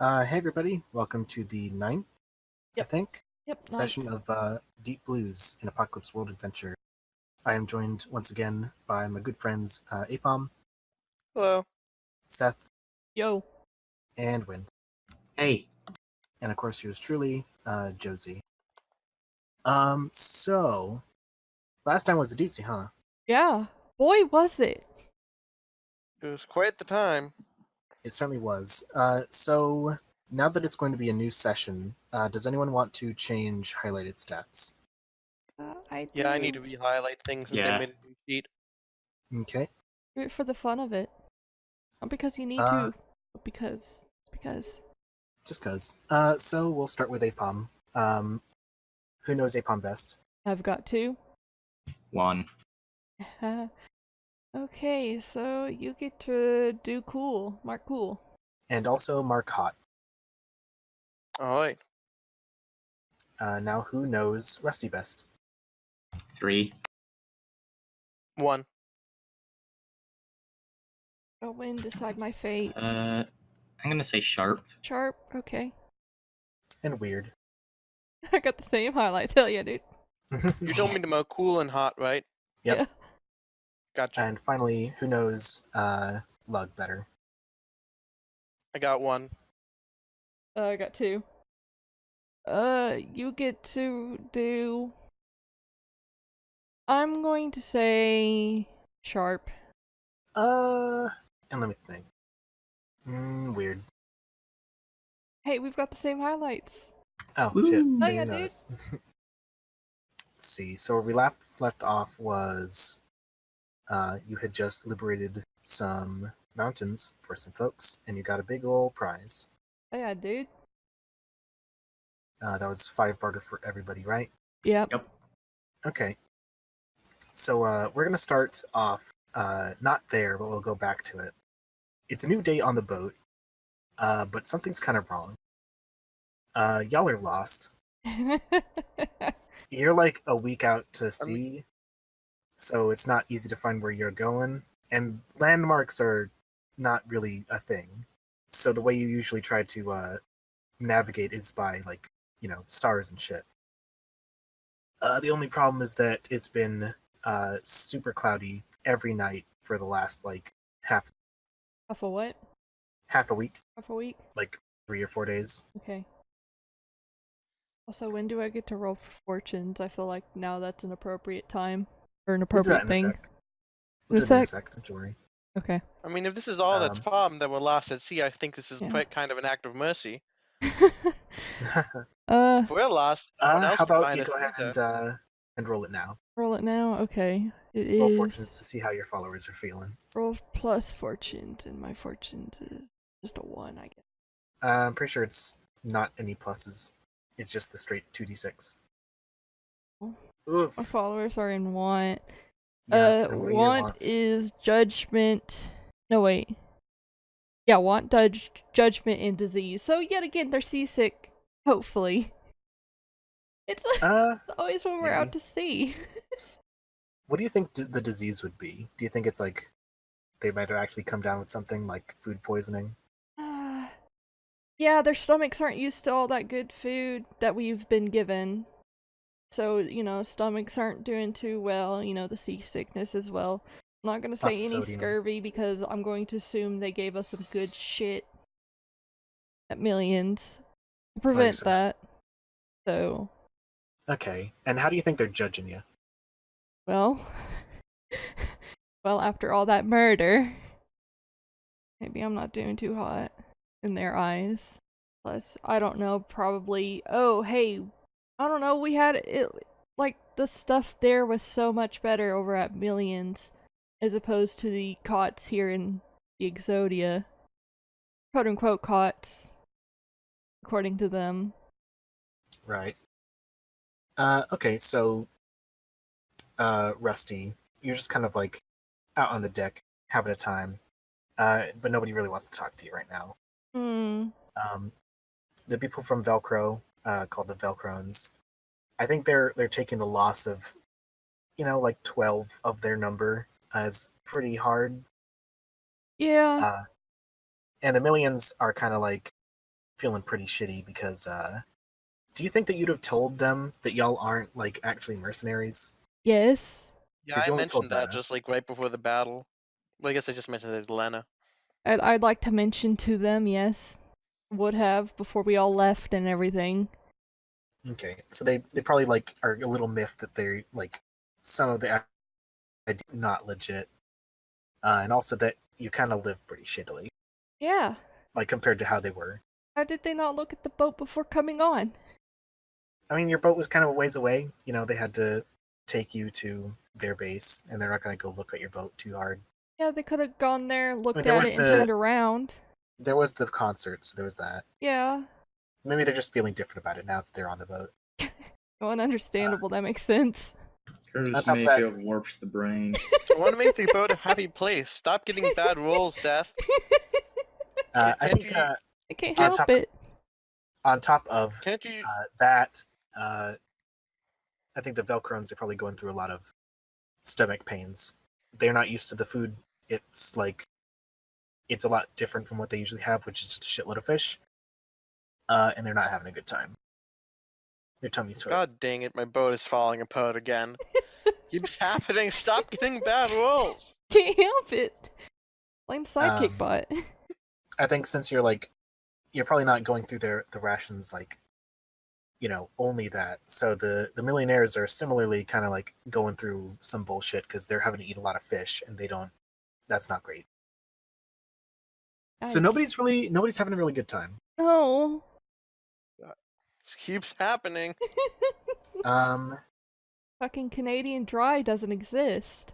Hey everybody, welcome to the ninth, I Yep. think, Yep. Ninth. session of Deep Blues, an Apocalypse World Adventure. I am joined once again by my good friends Apom, Hello. Seth, Yo. and Wind. Hey. And of course yours truly, Josie. So, last time was a doozy, huh? Yeah. Boy, was it. It was quite the time. It certainly was. So, now that it's going to be a new session, does anyone want to change highlighted stats? I do. Yeah, I need to re-highlight things since I Yeah. made a new sheet. Okay. Do it for the fun of it. Not because you need Uh, to, but because. Just cause. So we'll start with Apom. Who knows Apom best? I've got two. 1. Okay, so you get to do cool. Mark cool. And also Mark Hot. Alright. Now who knows Rusty best? 3. 1. I'll win, decide my fate. I'm gonna say Sharp. Sharp, okay. And Weird. I got the same highlights. Hell yeah, dude. You told me to mow cool and hot, right? Yep. Yeah. Gotcha. And finally, who knows Lug better? I got 1. I got two. You get to do. I'm going to say Sharp. And let me think. Weird. Hey, we've got the same highlights. Oh, Woo. shit. Oh, Didn't yeah, even dude. notice. Let's see. So where we left off was you had just liberated some mountains for some folks, and you got a big ol' prize. Oh yeah, dude. That was 5 barter for everybody, right? Yep. Yep. Okay. So we're going to start off not there, but we'll go back to it. It's a new day on the boat, but something's kind of wrong. Y'all are lost. You're like a week out to sea, so it's not easy to find where you're going, and landmarks are not really a thing. So the way you usually try to navigate is by, like, stars and shit. The only problem is that it's been super cloudy every night for the last, like, half Half a what? a week, Half a week? like 3 or 4 days. Okay. Also, when do I get to roll for fortunes? I feel like now that's an appropriate time. Or an We'll do that appropriate in a thing. sec. We'll do it in a sec, don't you worry. Okay. I mean, if this is all that's Um, problem that we're lost at sea, I think this is Yeah. kind of an act of mercy. uh, If we're lost, no one else how can about find you us go ahead either. and roll it now? roll it now? Okay. It Roll is fortunes to see how your followers are feeling. roll plus fortunes, and my fortunes is just a 1, I guess. I'm pretty sure it's not any pluses. It's just the straight 2d6. Oh. Oof. My followers are in want. Yeah, and what are your Want wants? is judgment. No, wait. Yeah, want, judgment, and disease. So yet again, they're seasick. Hopefully, it's always when we're out maybe. to sea. What do you think the disease would be? Do you think it's like they might have actually come down with something like food poisoning? Yeah, their stomachs aren't used to all that good food that we've been given. So, stomachs aren't doing too well, the seasickness as well. I'm not gonna say Lots of any sodium. scurvy because I'm going to assume they gave us some good shit at Millions to prevent so nice. that. So, Okay, and how do you think they're judging you? well, after all that murder, maybe I'm not doing too hot in their eyes. Plus, I don't know, probably, oh, hey, I don't know, we had it, like, the stuff there was so much better over at Millions as opposed to the cots here in the Exodia. Quote unquote cots, according to them. Right. Okay, so, Rusty, you're just kind of like out on the deck having a time, but nobody really wants to talk to you right now. The people from Velcro, called the Velcrones, I think they're taking the loss of, like 12 of their number as pretty hard. Yeah. And the Millions are kind of like feeling pretty shitty because do you think that you'd have told them that y'all aren't like actually mercenaries? Yes. Yeah, 'Cause I you only told mentioned that Lena. just like right before the battle. Well, I guess I just mentioned it to Lena. I'd like to mention to them, yes. Would have before we all left and everything. Okay, so they probably like are a little miffed that they're like some of the idea not legit, and also that you kind of live pretty shittily, Yeah. like compared to how they were. How did they not look at the boat before coming on? I mean, your boat was kind of a ways away. You know, they had to take you to their base, and they're not going to go look at your boat too hard. Yeah, they could have gone there, looked there at was it, and the- turned around. There was the concert, so there was that. Yeah. Maybe they're just feeling different about it now that they're on the boat. Well, understandable, that makes sense. On Curtis top of Mayfield that- warps the brain. I want to make the boat a happy place. Stop getting bad rolls, Seth. I Can't think you- I can't on help top- it. on top of Can't you? that, I think the Velcrones are probably going through a lot of stomach pains. They're not used to the food. It's like it's a lot different from what they usually have, which is just a shitload of fish. And they're not having a good time. Their tummy's sore. God dang it, my boat is falling apart again. Keeps happening. Stop getting bad rolls. Can't help it. Blame Sidekick Bot. I think since you're probably not going through the rations like, only that. So the millionaires are similarly kind of like going through some bullshit because they're having to eat a lot of fish and they don't. That's not great. So nobody's having a really good time. No. Keeps happening. Fucking Canadian Dry doesn't exist.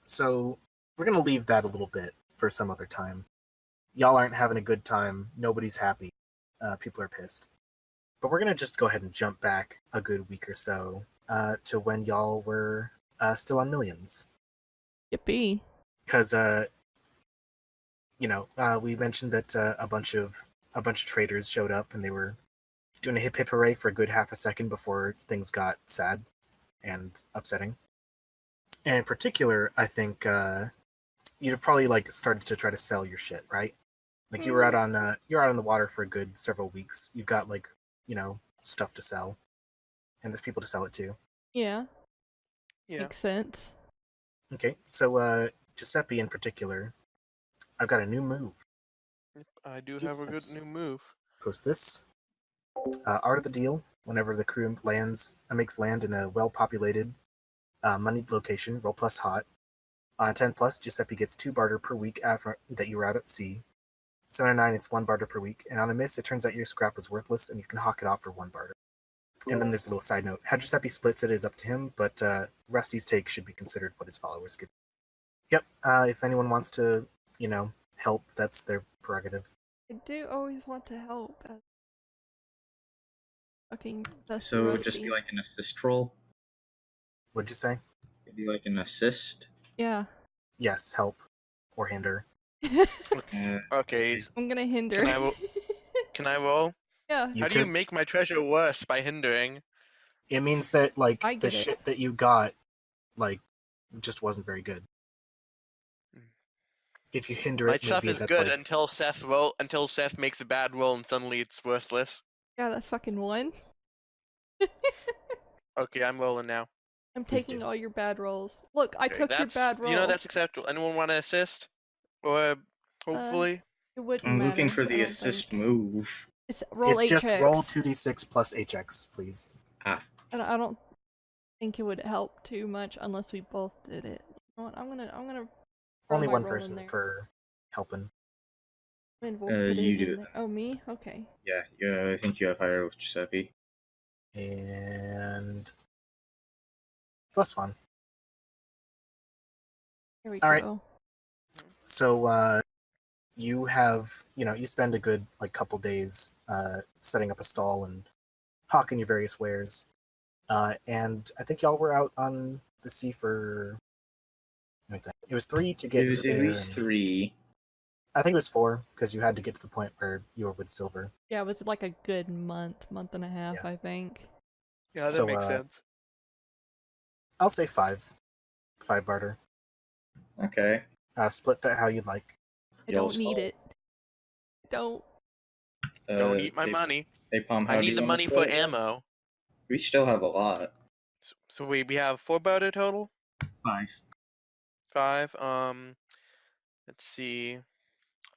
So we're gonna leave that a little bit for some other time. Y'all aren't having a good time. Nobody's happy. People are pissed. But we're gonna just go ahead and jump back a good week or so to when y'all were still on Millions. Yippee. Because we mentioned that a bunch of traders showed up and they were doing a hip hip hooray for a good half a second before things got sad and upsetting. And in particular, I think you'd have probably like started to try to sell your shit, right? Like you were out on the water for a good several weeks. You've got like stuff to sell, and there's people to sell it to. Yeah. Yeah. Makes sense. Okay, so Giuseppe in particular, I've got a new move. I do have a good Yes. new move. Post this. Art of the deal. Whenever the crew makes land in a well-populated, moneyed location, roll plus hot. On 10 plus, Giuseppe gets 2 barter per week after that you were out at sea. 7 or 9, it's 1 barter per week. And on a miss, it turns out your scrap was worthless and you can hawk it off for 1 barter. And then there's a little side note. How Giuseppe splits it is up to him, but Rusty's take should be considered what his followers give. Yep, if anyone wants to, help, that's their prerogative. I do always want to help. Fucking Dusty So it would just Rusty. be like an assist roll? What'd you say? It'd be like an assist? Yeah. Yes, help. Or hinder. Okay, I'm gonna hinder. Can I ro- can I roll? Yeah. You How do you could- make my treasure worse by hindering? It means that, like, I the get it. shit that you got, like, just wasn't very good. If you hinder My it, stuff maybe is that's good like, until Seth makes a bad roll and suddenly it's worthless. Yeah, that fucking one. Okay, I'm rolling now. I'm Please taking do. all your bad rolls. Look, I Okay, took your that's, bad roll. that's acceptable. Anyone want to assist? Or hopefully? It wouldn't I'm looking matter, for I the don't assist think. move. It's roll it's just HX. roll 2d6 plus HX, please. And I don't think it would help too much unless we both did it. You know what? I'm gonna roll Only my one roll in person there. for helping. And we'll You put his do in it there. Oh, me? Okay. Yeah, I think you have higher with Giuseppe. And +1. Here we All right. go. So you have, you spend a good like couple days setting up a stall and hawking your various wares. And I think y'all were out on the sea for it was 3 to get It was there, at least and 3. I think it was 4 because you had to get to the point where you were with Silver. Yeah, it was like a good month and a half, Yeah. I think. Yeah, that So, makes sense. I'll say 5 barter. Okay. Split that how you'd like. I Y'all don't need saw. it. Don't. Don't eat my Hey, money. hey Palm, I how do need you the want to money for split it? ammo. We still have a lot. So we have 4 barter total? 5. 5. Let's see.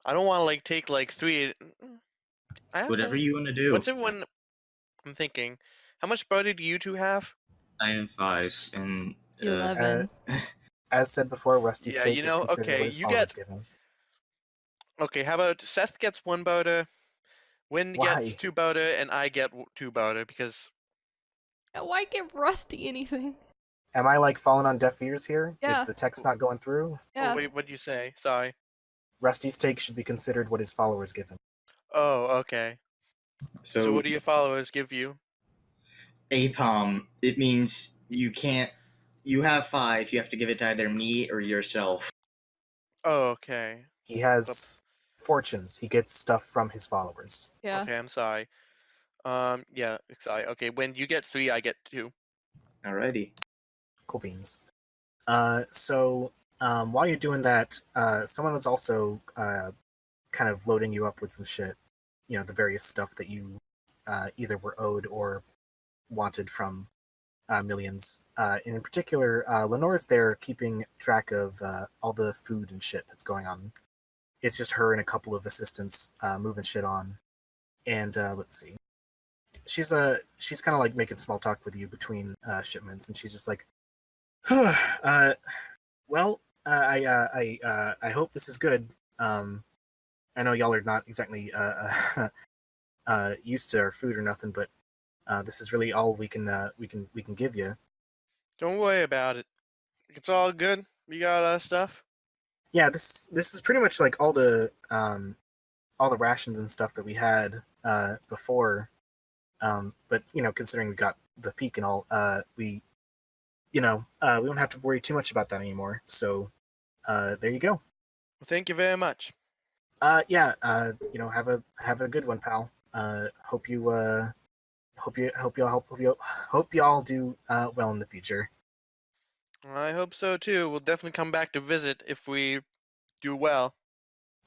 I don't want to like take like 3. I have Whatever you want to do. What's everyone? I'm thinking. How much barter do you two have? I have 5, and 11. As said before, Rusty's Yeah, take is considered okay, what his you followers get. give him. Okay, how about Seth gets 1 barter, Win gets Why? 2 barter, and I get 2 barter because. Why give Rusty anything? Am I like falling on deaf ears here? Is Yeah. the text not going through? Oh Yeah. wait, what'd you say? Sorry. Rusty's take should be considered what his followers give him. Oh, okay. So So, what do your followers give you? APOM, it means you can't. You have 5. You have to give it to either me or yourself. Oh, okay. He has Whoops. fortunes. He gets stuff from his followers. Yeah. Okay, I'm sorry. Yeah, sorry. Okay, when you get 3, I get 2. Alrighty. Cool beans. While you're doing that, someone was also kind of loading you up with some shit. You know, the various stuff that you either were owed or wanted from Millions. And in particular, Lenore's there keeping track of all the food and shit that's going on. It's just her and a couple of assistants moving shit on. And let's see. She's kind of like making small talk with you between shipments, and she's just like, well, I hope this is good. I know y'all are not exactly used to our food or nothing, but this is really all we can give you. Don't worry about it. It's all good. You got stuff. Yeah, this is pretty much like all the rations and stuff that we had before. But you know, considering we got the peak and all, we don't have to worry too much about that anymore. So there you go. Well, thank you very much. Yeah. Have a good one, pal. Hope y'all do well in the future. I hope so too. We'll definitely come back to visit if we do well.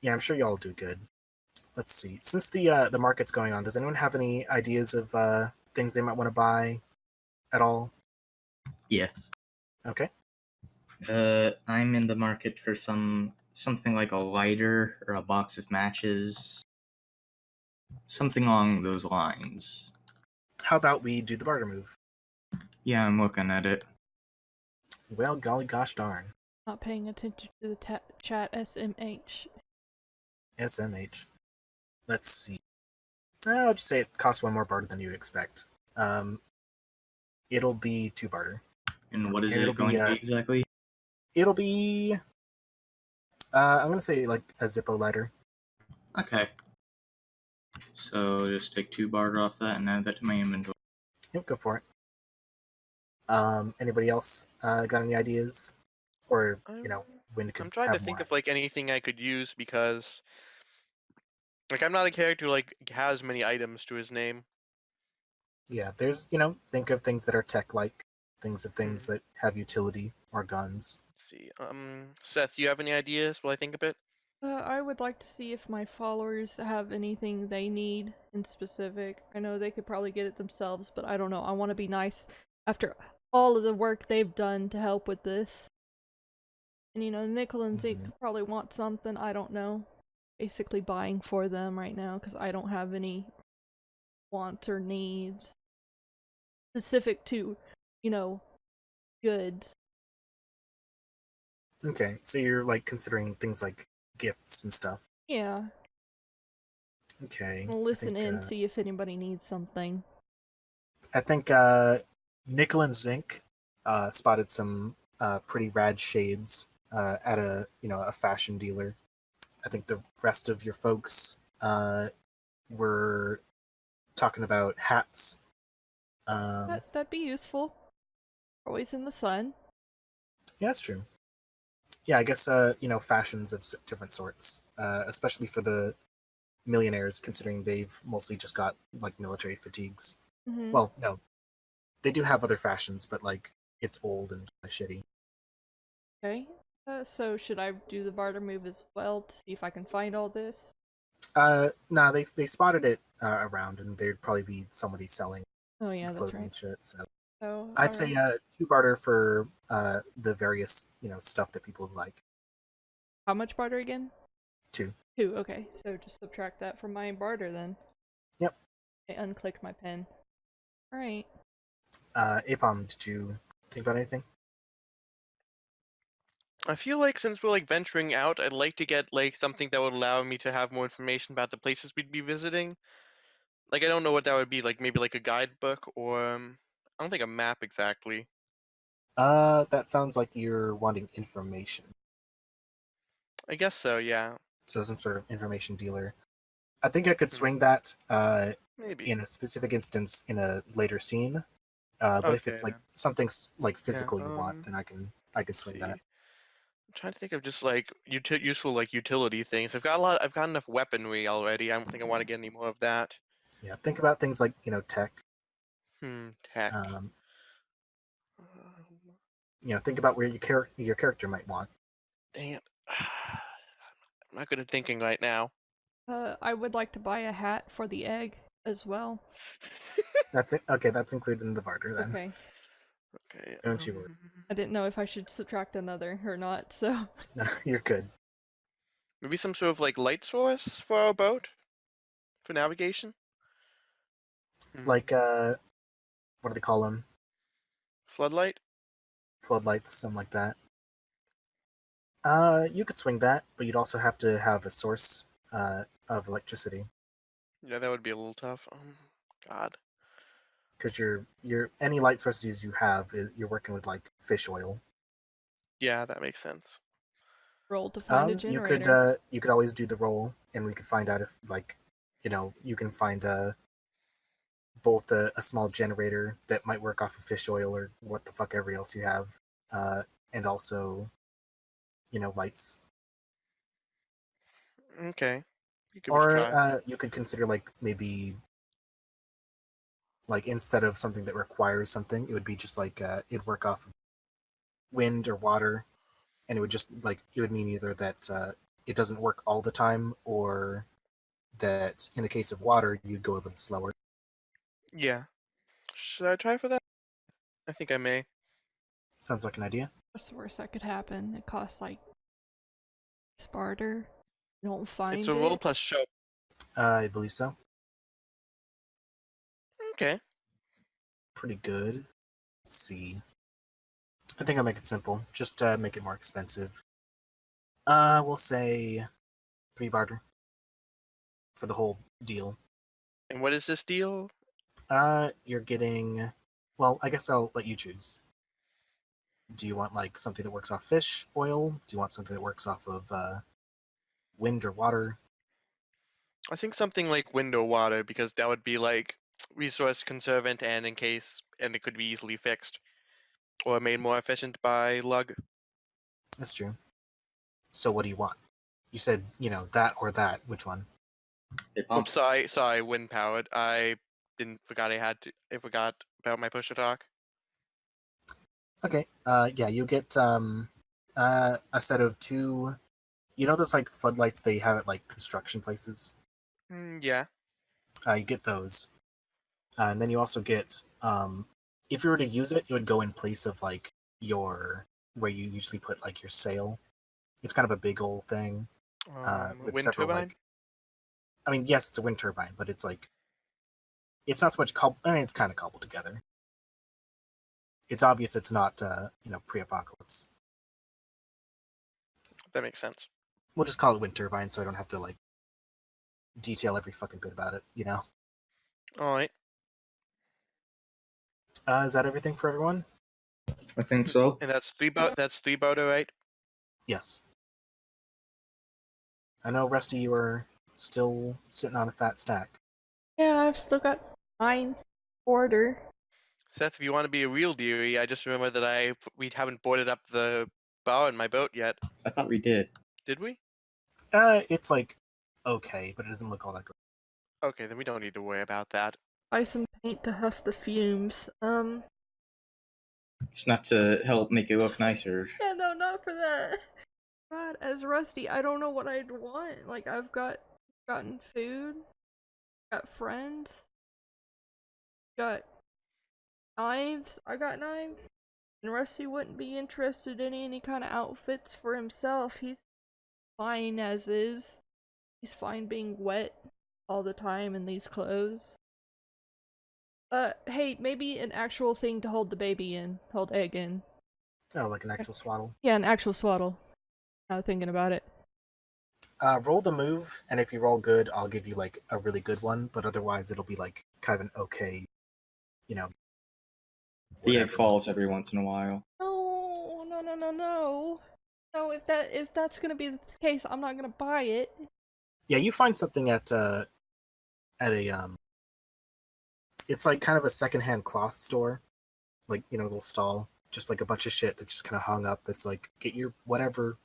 Yeah, I'm sure y'all do good. Let's see. Since the market's going on, does anyone have any ideas of things they might want to buy at all? yeah. Okay. I'm in the market for something like a lighter or a box of matches. Something along those lines. How about we do the barter move? Yeah, I'm looking at it. Well, golly gosh darn. Not paying attention to the chat. SMH. SMH. Let's see. I'll just say it costs 1 more barter than you'd expect. It'll be 2 barter. And what is And it'll it going be, to be exactly? It'll be I'm gonna say like a Zippo lighter. Okay. So just take 2 barter off that and add that to my inventory. Yep, go for it. Anybody else got any ideas? Or, when could I'm trying have to think more? of like anything I could use because like I'm not a character who like has many items to his name. Yeah, there's, think of things that are tech-like, things that have utility, or guns. Let's see. Seth, you have any ideas while I think a bit? I would like to see if my followers have anything they need in specific. I know they could probably get it themselves, but I don't know. I want to be nice after all of the work they've done to help with this. And Nickel and Zeke probably want something. I don't know. Basically buying for them right now because I don't have any wants or needs specific to, goods. Okay, so you're, like, considering things like gifts and stuff. Yeah. Okay. I'll listen in, see if anybody needs something. I think Nickel and Zinc spotted some pretty rad shades at a fashion dealer. I think the rest of your folks were talking about hats. That'd be useful. Always in the sun. Yeah, that's true. Yeah, I guess fashions of different sorts, especially for the millionaires, considering they've mostly just got like military fatigues. Mm-hmm. Well, no, they do have other fashions, but like it's old and shitty. Okay. So should I do the barter move as well to see if I can find all this? No, they spotted it around, and there'd probably be somebody selling Oh yeah, that's clothing right. and shit. So Oh, I'd say alright. 2 barter for the various stuff that people like. How much barter again? 2. 2. Okay, so just subtract that from my barter then. Yep. I unclicked my pen. All right. Apom, did you think about anything? I feel like since we're like venturing out, I'd like to get like something that would allow me to have more information about the places we'd be visiting. Like I don't know what that would be, like maybe like a guidebook or I don't think a map exactly. That sounds like you're wanting information. I guess so, yeah. So some sort of information dealer. I think I could Hmm, swing that maybe. in a specific instance in a later scene. But if Okay it's like then. something like Yeah. physical you want, then I could Let's swing see. that. I'm trying to think of just like useful like utility things. I've got enough weaponry already. I don't think I want to get any more of that. Yeah, think about things like tech. Tech. Um, Um, think about where your character might want. Dang it. I'm not good at thinking right now. I would like to buy a hat for the egg as well. That's it. Okay, that's included in the barter then. Okay. Okay. Don't you worry. I didn't know if I should subtract another or not, so. No, you're good. Maybe some sort of like light source for our boat for navigation. Like what do they call them? Floodlight. Floodlights, something like that. You could swing that, but you'd also have to have a source of electricity Yeah, that would be a little tough. God. because your any light sources you have, you're working with like fish oil. Yeah, that makes sense. Roll to find a generator. You could always do the roll, and we could find out if like you can find both a small generator that might work off of fish oil or what the fuck ever else you have, and also lights. Okay. You give it a Or try. you could consider like maybe like instead of something that requires something, it would be just like it'd work off wind or water, and it would just like it would mean either that it doesn't work all the time, or that in the case of water you'd go a little slower. Yeah. Should I try for that? I think I may. Sounds like an idea. What's the worst that could happen? It costs like barter. You don't It's find a roll it. plus show. I believe so. Okay. Pretty good. Let's see. I think I'll make it simple. Just make it more expensive. We'll say 3 barter for the whole deal. And what is this deal? You're getting. Well, I guess I'll let you choose. Do you want like something that works off fish oil? Do you want something that works off of wind or water? I think something like window water because that would be like resource conservant and and it could be easily fixed or made more efficient by lug. That's true. So what do you want? You said that or that. Which one? Hey, Pom. Oops, sorry, wind powered. I forgot about my push to talk. Okay. Yeah, you get a set of 2. Those like floodlights they have at like construction places. Yeah. You get those, and then you also get if you were to use it, it would go in place of like your where you usually put like your sail. It's kind of a big old thing with Wind several turbine. like. I mean, yes, it's a wind turbine, but it's like it's not so much cobbled. I mean, it's kind of cobbled together. It's obvious it's not pre-apocalypse. That makes sense. We'll just call it wind turbine, so I don't have to like detail every fucking bit about it. All right. Is that everything for everyone? I think so. And that's three boater, right? Yes. I know, Rusty, you are still sitting on a fat stack. Yeah, I've still got 9 order. Seth, if you want to be a real dearie, I just remember that we haven't boarded up the bow in my boat yet. I thought we did. Did we? It's like okay, but it doesn't look all that great. Okay, then we don't need to worry about that. Buy some paint to huff the fumes. It's not to help make it look nicer. Yeah, no, not for that. God, as Rusty, I don't know what I'd want. Like, I've got gotten food, got friends, got knives. I got knives. And Rusty wouldn't be interested in any kind of outfits for himself. He's fine as is. He's fine being wet all the time in these clothes. Hey, maybe an actual thing to hold the baby in. Hold egg in. Oh, like an actual swaddle. Yeah, an actual swaddle. Now thinking about it. Roll the move, and if you roll good, I'll give you like a really good one. But otherwise, it'll be like kind of an okay, you know. The egg whatever. falls every once in a while. No, no, no, no, no. No, if that's gonna be the case, I'm not gonna buy it. Yeah, you find something at a it's like kind of a secondhand cloth store, like you know, little stall, just like a bunch of shit that just kind of hung up. That's like get your whatever.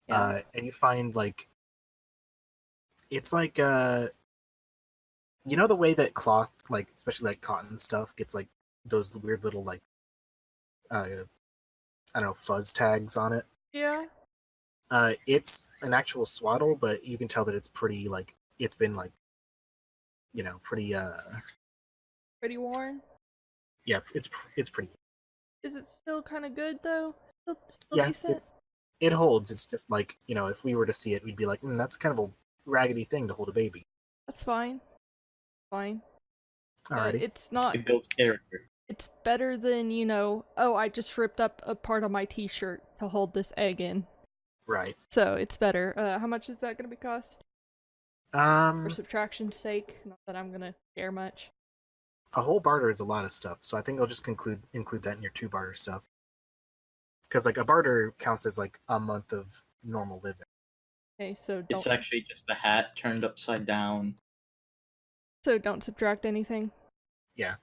Yeah. And you find like it's like you know the way that cloth, like especially like cotton stuff, gets like those weird little like I don't know, fuzz tags on it. Yeah. It's an actual swaddle, but you can tell that it's pretty like it's been like, you know, pretty Pretty worn. yeah, it's pretty. Is it still kind of good though? Still Yeah, decent. it holds. It's just like, you know, if we were to see it, we'd be like, that's kind of a raggedy thing to hold a baby. That's fine. Fine. Alrighty. It's not. It builds character. It's better than, you know, oh, I just ripped up a part of my t-shirt to hold this egg in. Right. So it's better. How much is that gonna be cost? For A subtraction's sake, not that I'm gonna care much. whole barter is a lot of stuff, so I think I'll just include that in your 2 barter stuff. Because like a barter counts as like a month of normal living. Okay, so don't It's actually just a hat turned upside down. don't subtract anything. Yeah.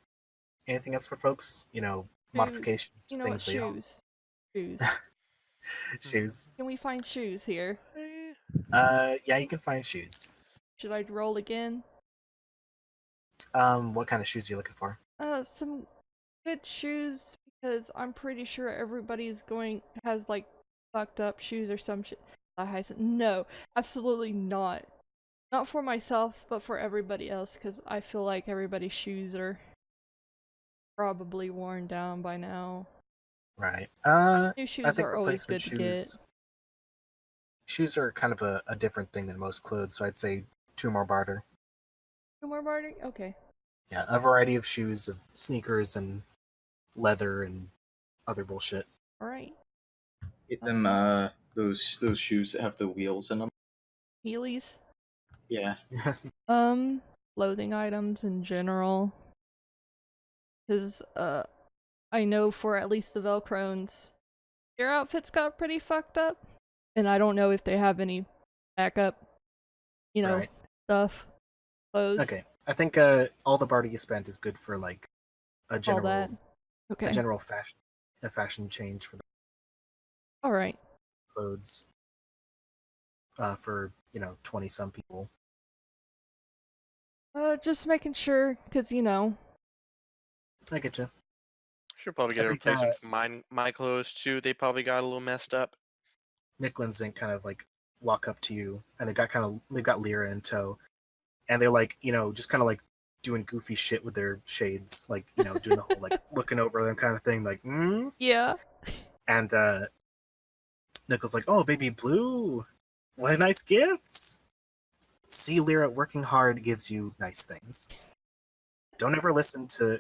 Anything else for folks? You know, Shoes. modifications to You know what? things they own. Shoes. Shoes. Can we find shoes here? Yeah, you can find shoes. Should I roll again? What kind of shoes are you looking for? Some good shoes, because I'm pretty sure everybody's has like fucked up shoes or some shit. No, absolutely not. Not for myself, but for everybody else, because I feel like everybody's shoes are probably worn down by now. Right. New I shoes think are always good replacement to get. shoes are kind of a different thing than most clothes, so I'd say 2 more barter. No more bartering? Okay. Yeah, a variety of shoes, of sneakers and leather and other bullshit. Alright. Get them those shoes that have the wheels in them. Heelys? Yeah. Clothing items in general. Because, I know for at least the Velcrones, their outfits got pretty fucked up. And I don't know if they have any backup, you know, Right. stuff. Clothes. Okay, I think all the barter you spent is good for like a All general that. Okay. fashion change for the Alright. clothes. For you know 20 some people. Just making sure, because, you know. I get you. Should probably I get a think, replacement for my clothes too. They probably got a little messed up. Nick and Zink kind of like walk up to you, and they've got Lyra in tow, and they're like, you know, just kind of like doing goofy shit with their shades, like, you know, doing the whole like looking over them kind of thing, like Yeah. And Nichols like, oh, baby blue, what nice gifts. See, Lyra, working hard gives you nice things. Don't ever listen to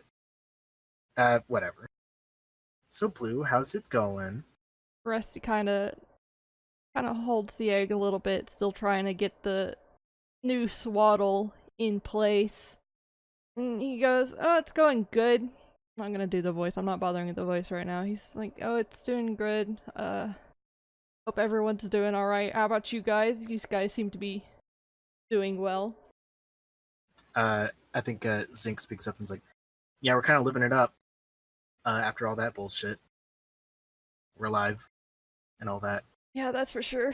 whatever. So Blue, how's it going? Rusty kind of holds the egg a little bit, still trying to get the new swaddle in place. And he goes, oh, it's going good. I'm not gonna do the voice. I'm not bothering with the voice right now. He's like, oh, it's doing good. Hope everyone's doing alright. How about you guys? You guys seem to be doing well. I think Zink speaks up and is like, yeah, we're kind of living it up after all that bullshit. We're alive and all that. Yeah, that's for sure.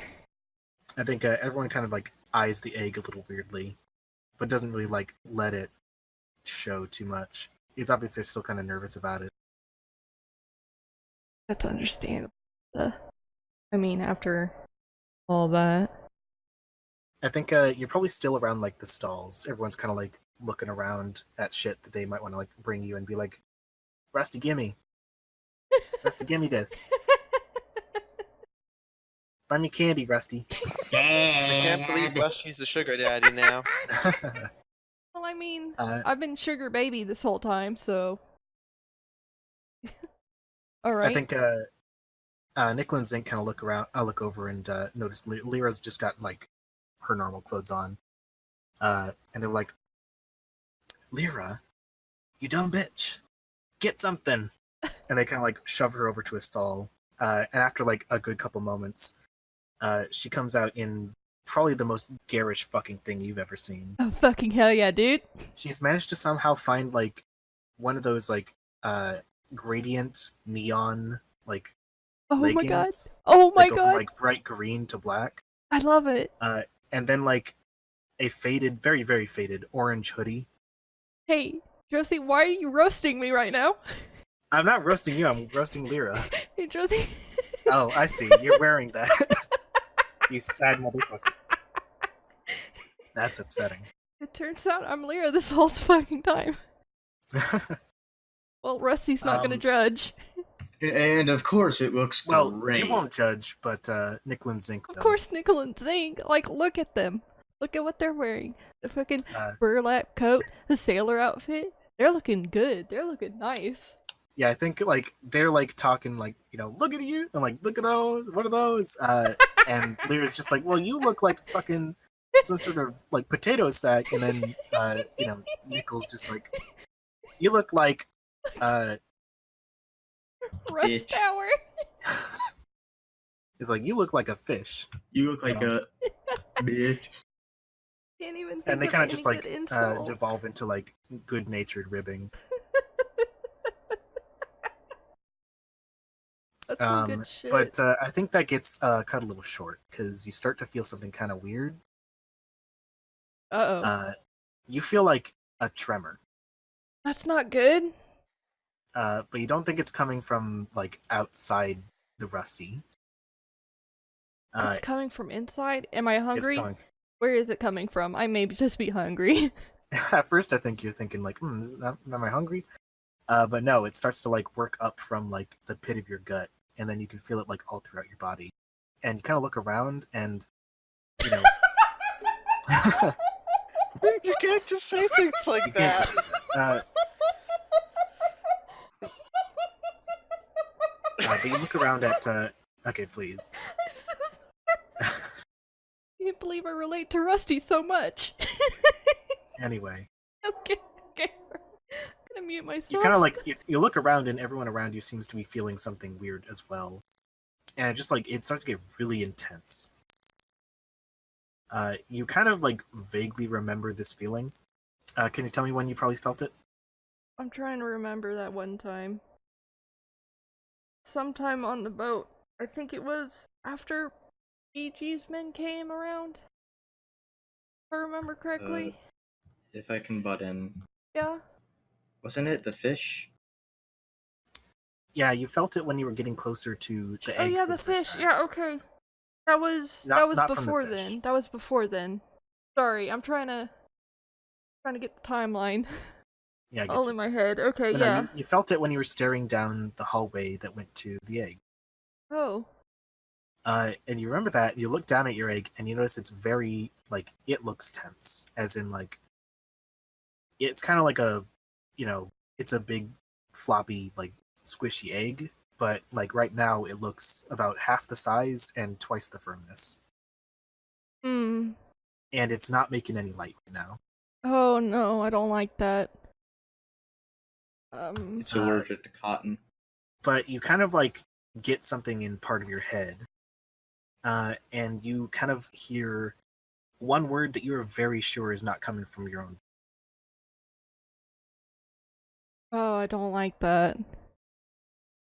I think everyone kind of like eyes the egg a little weirdly, but doesn't really like let it show too much. He's obviously still kind of nervous about it. That's understandable. I mean, after all that. I think you're probably still around like the stalls. Everyone's kind of like looking around at shit that they might want to like bring you and be like, Rusty, gimme. Rusty, gimme this. Find me candy, Rusty. I can't believe Rusty's the sugar daddy now. Well, I mean, uh, I've been sugar baby this whole time, so. All I right. think Nickel and Zink kind of look around, look over and notice Lyra's just got like her normal clothes on, and they're like, Lyra, you dumb bitch, get something, and they kind of like shove her over to a stall. And after like a good couple moments, she comes out in probably the most garish fucking thing you've ever seen. Oh fucking hell yeah, dude! She's managed to somehow find like one of those like gradient neon like Oh my god! leggings Oh my that go from god! like bright green to black, I love it. and then like a faded, very very faded orange hoodie. Hey, Josie, why are you roasting me right now? I'm not roasting you. I'm roasting Lyra. Hey, Josie. Oh, I see. You're wearing that. You sad motherfucker. That's upsetting. It turns out I'm Lyra this whole fucking time. Well, Rusty's not gonna judge. And of course, it looks Well, great. you won't judge, but Nickel and Zink Of will. course, Nickel and Zink. Like, look at them. Look at what they're wearing. The fucking Uh, burlap coat, the sailor outfit. They're looking good. They're looking nice. Yeah, I think like they're like talking like, look at you and like look at those, what are those? And Lyra's just like, well, you look like fucking some sort of like potato sack, and then Nickel's just like, you look like Rust Bitch. Tower. it's like you look like a fish, You look like a bitch. Can't even think and they of kind any of just like good insult. devolve into like good-natured ribbing. That's some good shit. But I think that gets cut a little short because you start to feel something kind of weird. Uh-oh. You feel like a tremor, That's not good. but you don't think it's coming from like outside the Rusty. It's coming from inside. Am I It's hungry? coming. Where is it coming from? I may just be hungry. At first, I think you're thinking like, am I hungry? But no, it starts to like work up from like the pit of your gut, and then you can feel it like all throughout your body. And you kind of look around, and you know, You can't just say things like you can't that. just. But you look around at. Okay, please. I'm so sorry. I can't believe I relate to Rusty so much. Anyway, Okay. I'm gonna mute myself. you kind of like you look around, and everyone around you seems to be feeling something weird as well, and it just like it starts to get really intense. You kind of like vaguely remember this feeling. Can you tell me when you probably felt it? I'm trying to remember that one time. Sometime on the boat. I think it was after BG's men came around. If I remember correctly. If I can butt in, Yeah. wasn't it the fish? Yeah, you felt it when you were getting closer to the Oh egg. yeah, for the first fish. time. Yeah, okay. That was Not from the before fish. then. That was before then. Sorry, I'm trying to get the timeline Yeah, I get all you. in my head. Okay, But no, yeah. you felt it when you were staring down the hallway that went to the egg. Oh. And you remember that, you look down at your egg, and you notice it's very, like, it looks tense. As in, like, it's kind of like a, it's a big, floppy, like, squishy egg, but, like, right now it looks about half the size and twice the firmness. Hmm. And it's not making any light right now. Oh no, I don't like that. It's allergic to cotton. But you kind of, like, get something in part of your head, and you kind of hear one word that you're very sure is not coming from your own. Oh, I don't like that.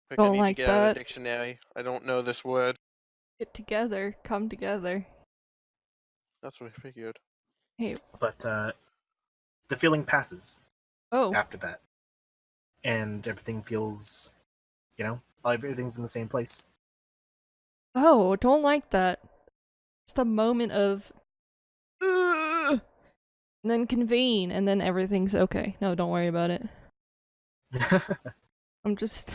Quick, Don't I need like to get out that. a dictionary. I don't know this word. Get together, come together. That's what I figured. Hey. But the feeling passes Oh. after that, and everything feels, everything's in the same place. Oh, don't like that. Just a moment of and then convene, and then everything's okay. No, don't worry about it. I'm just I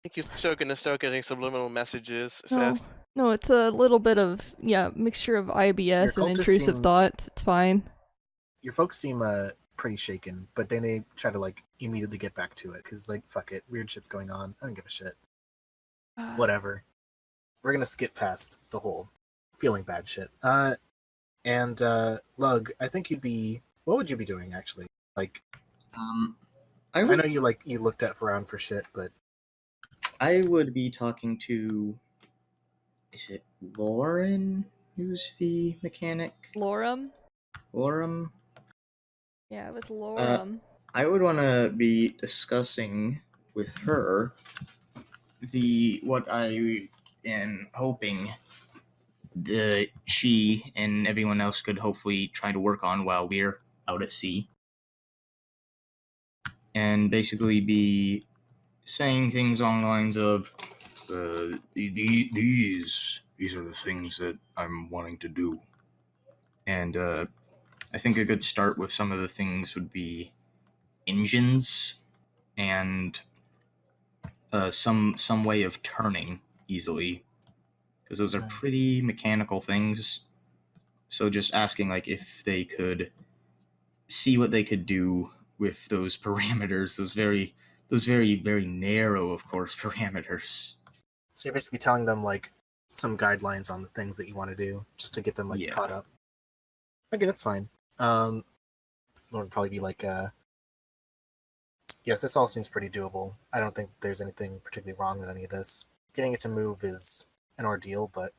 think you're still gonna start getting subliminal messages, no, Seth. no. It's a little bit of mixture of IBS and cultists intrusive seem- thoughts. It's fine. Your folks seem pretty shaken, but then they try to like immediately get back to it because like fuck it, weird shit's going on. I don't give a shit. Whatever. We're gonna skip past the whole feeling bad shit. And Lug, I think you'd be. What would you be doing actually? Like, I I would, know you looked at around for shit, but I would be talking to. Is it Lauren? Who's the mechanic? Lorem. Lauren. Yeah, with Lorem. I would want to be discussing with her what I am hoping she and everyone else could hopefully try to work on while we're out at sea, and basically be saying things along the lines of these are the things that I'm wanting to do, and I think a good start with some of the things would be engines and some way of turning easily, because those are pretty mechanical things. So just asking like if they could see what they could do with those parameters, those very very narrow, of course, parameters. so you're basically telling them like some guidelines on the things that you want to do, just to get them like Yeah. caught up. Okay, that's fine. Lauren would probably be like, yes, this all seems pretty doable. I don't think there's anything particularly wrong with any of this. Getting it to move is an ordeal, but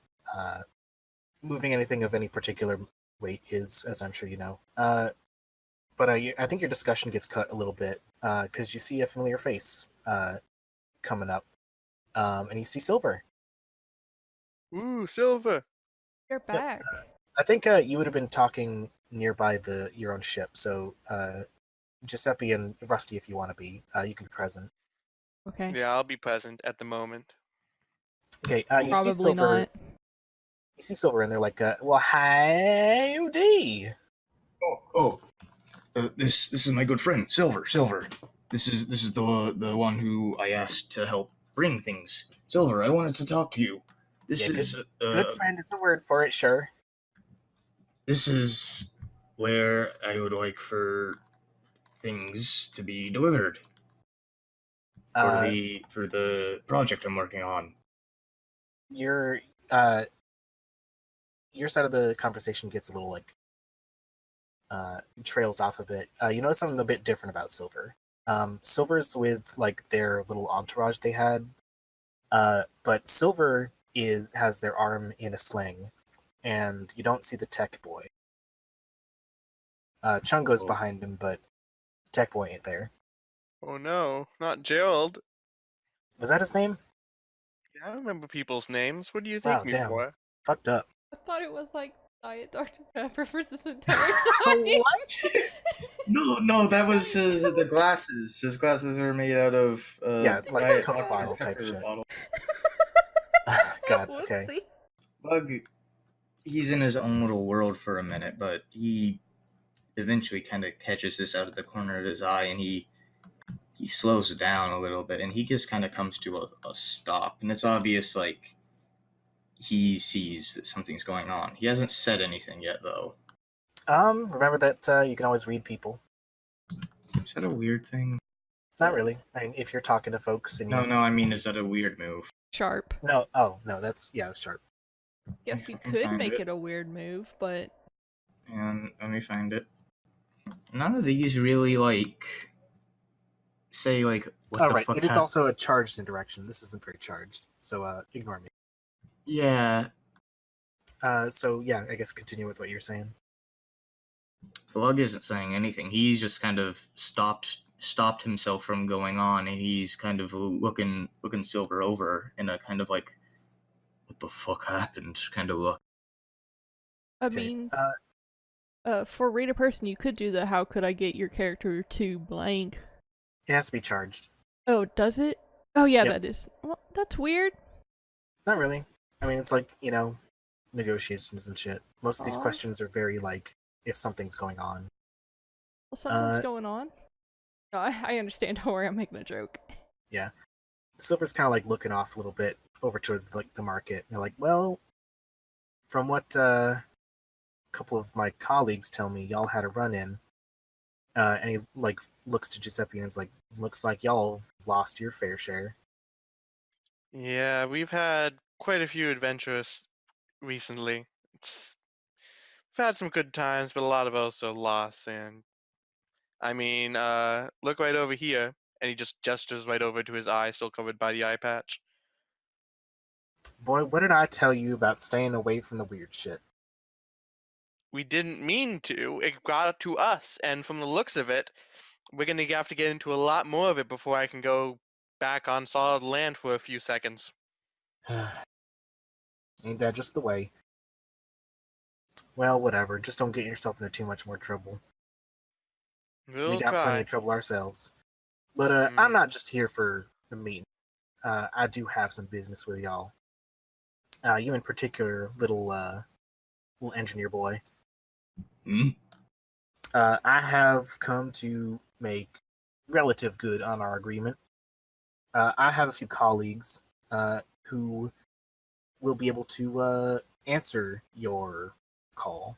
moving anything of any particular weight is, as I'm sure you know. But I think your discussion gets cut a little bit because you see a familiar face coming up, and you see Silver. Ooh, Silver. You're back. I think you would have been talking nearby your own ship, so Giuseppe and Rusty, if you want to be, you can be present. Okay. Yeah, I'll be present at the moment. Okay, you see Probably Silver. not. You see Silver, and they're like, "Well, howdy." This is my good friend Silver. This is the one who I asked to help bring things. Silver, I wanted to talk to you. This Yeah, is Good friend is a word for it, sure. this is where I would like for things to be delivered for the project I'm working on. Your side of the conversation gets a little like trails off a bit. You notice something a bit different about Silver. Silver's with like their little entourage they had, but Silver has their arm in a sling, and you don't see the tech boy. Chungo's behind him, but tech boy ain't there. Oh no, not Gerald. Was that his name? Yeah, I remember people's names. What do you Wow, think me damn. for? Fucked up. I thought it was like Diet Dr. Pepper for this entire time. What? No, that was the glasses. His glasses were made out of Yeah, like Diet Coke Dr. bottle type Pepper shit. bottle. God, okay. Whoopsie. Bug, he's in his own little world for a minute, but he eventually kind of catches this out of the corner of his eye, and he slows down a little bit, and he just kind of comes to a stop, and it's obvious like he sees that something's going on. He hasn't said anything yet, though. Remember that you can always read people. Is that a weird thing? It's not really. I mean, if you're talking to folks and you... No, I mean, is that a weird move? Sharp. No, oh, no, that's sharp. Guess you I can could find make it. it a weird move, but And let me find it. None of these really like say like what Oh, the right. fuck. It is also a charged interaction. This isn't very charged, so ignore me. Yeah, So yeah, I guess continue with what you're saying. Plug isn't saying anything. He's just kind of stopped himself from going on, and he's kind of looking Silver over in a kind of like, what the fuck happened kind of look. I Okay, mean, for read a person, you could do the how could I get your character to blank. It has to be charged. Oh, does it? Oh yeah, Yep. that is. Well, that's weird. Not really. I mean, it's like, negotiations and shit. Most of these Aw. questions are very like, if something's going on. Well, something's Uh, going on. No, I understand. Don't worry, I'm making a joke. Yeah. Silver's kind of like looking off a little bit over towards like the market. They're like, well, from what a couple of my colleagues tell me, y'all had a run-in. And he like looks to Giuseppe and is like, looks like y'all have lost your fair share. Yeah, we've had quite a few adventures recently. We've had some good times, but a lot of also loss. And I mean, look right over here, and he just gestures right over to his eye, still covered by the eye patch. Boy, what did I tell you about staying away from the weird shit? We didn't mean to. It got to us, and from the looks of it, we're gonna have to get into a lot more of it before I can go back on solid land for a few seconds. Ain't that just the way? Well, whatever. Just don't get yourself into too much more trouble. We We'll got plenty try. of trouble ourselves. But I'm Mm. not just here for the meeting. I do have some business with y'all. You in particular, little engineer boy. Hmm? I have come to make relative good on our agreement. I have a few colleagues who will be able to answer your call.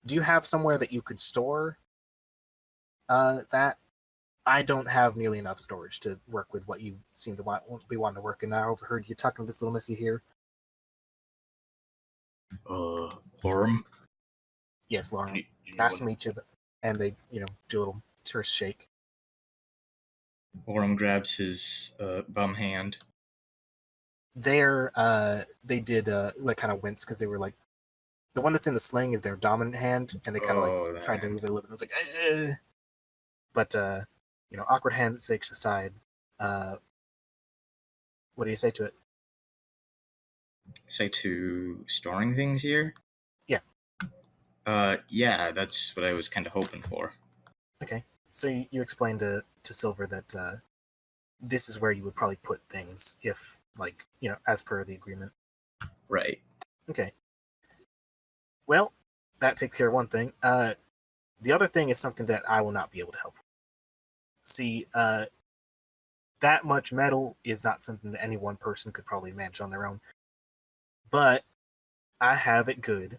Do you have somewhere that you could store that? I don't have nearly enough storage to work with what you seem to be wanting to work in. I overheard you talking to this little missy here. Lorem? Yes, Lauren. You know Nice what? to meet you. And they, do a little terse shake. Lorem grabs his bum hand. They did like kind of wince because they were like, the one that's in the sling is their dominant hand, and they kind of like tried to move it a little bit. It was like, but awkward handshakes aside, what do you say to it? Say to storing things here? Yeah. Yeah, that's what I was kind of hoping for. Okay, so you explained to Silver that this is where you would probably put things if, like, as per the agreement. Right. Okay. Well, that takes care of one thing. The other thing is something that I will not be able to help with. See, that much metal is not something that any one person could probably manage on their own. But I have it good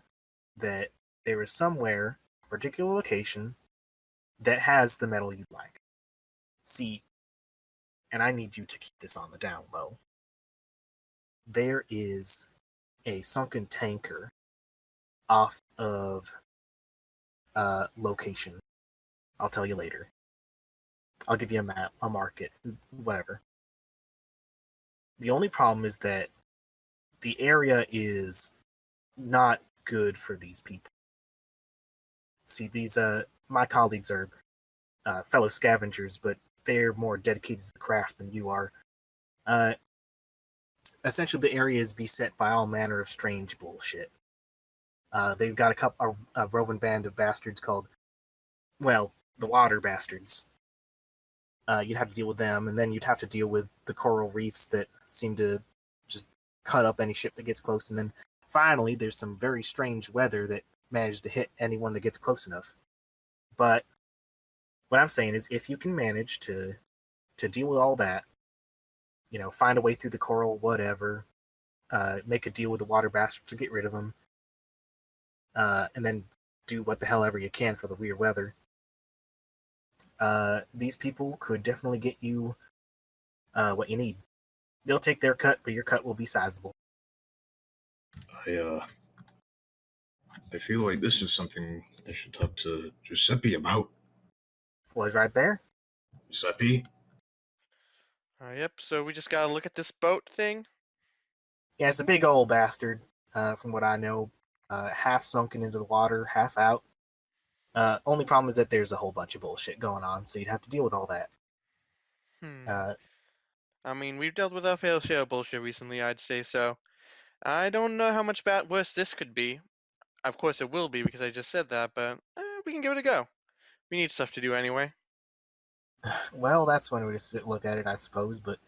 that there is somewhere, a particular location, that has the metal you'd like. See, and I need you to keep this on the down low. There is a sunken tanker off of location. I'll tell you later. I'll give you a map. I'll mark it. Whatever. The only problem is that the area is not good for these people. See, these my colleagues are fellow scavengers, but they're more dedicated to the craft than you are. Essentially, the area is beset by all manner of strange bullshit. They've got a roving band of bastards called, well, the Water Bastards. You'd have to deal with them, and then you'd have to deal with the coral reefs that seem to just cut up any ship that gets close, and then finally, there's some very strange weather that manages to hit anyone that gets close enough. But what I'm saying is, if you can manage to deal with all that, find a way through the coral, whatever, make a deal with the Water Bastards to get rid of them, and then do what the hell ever you can for the weird weather. These people could definitely get you what you need. They'll take their cut, but your cut will be sizable. I feel like this is something I should talk to Giuseppe about. Well, he's right there. Giuseppe? Yep, so we just gotta look at this boat thing. Yeah, it's a big old bastard, from what I know. Half sunken into the water, half out. Only problem is that there's a whole bunch of bullshit going on, so you'd have to deal with all that. I mean, we've dealt with our fair share of bullshit recently, I'd say so. I don't know how much worse this could be. Of course it will be because I just said that, but we can give it a go. We need stuff to do anyway. Well, that's one way to look at it, I suppose, but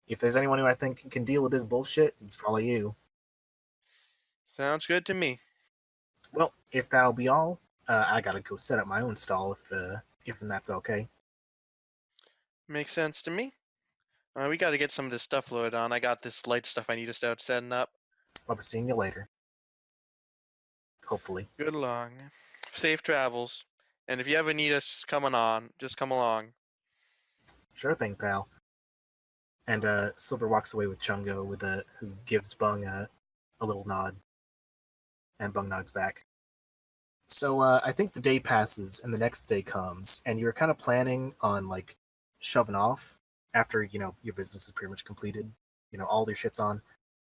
if there's anyone who I think can deal with this bullshit, it's probably you. Sounds good to me. Well, if that'll be all, I gotta go set up my own stall if that's okay. Makes sense to me. We got to get some of this stuff loaded on. I got this light stuff I need to start setting up. I'll be seeing you later. Hopefully. Good long. Safe travels. And if you ever need us, just come along. Sure thing, pal. And Silver walks away with Chungo who gives Bung a little nod. And Bung nods back. So I think the day passes and the next day comes, and you're kind of planning on like shoving off after, your business is pretty much completed, all your shit's on.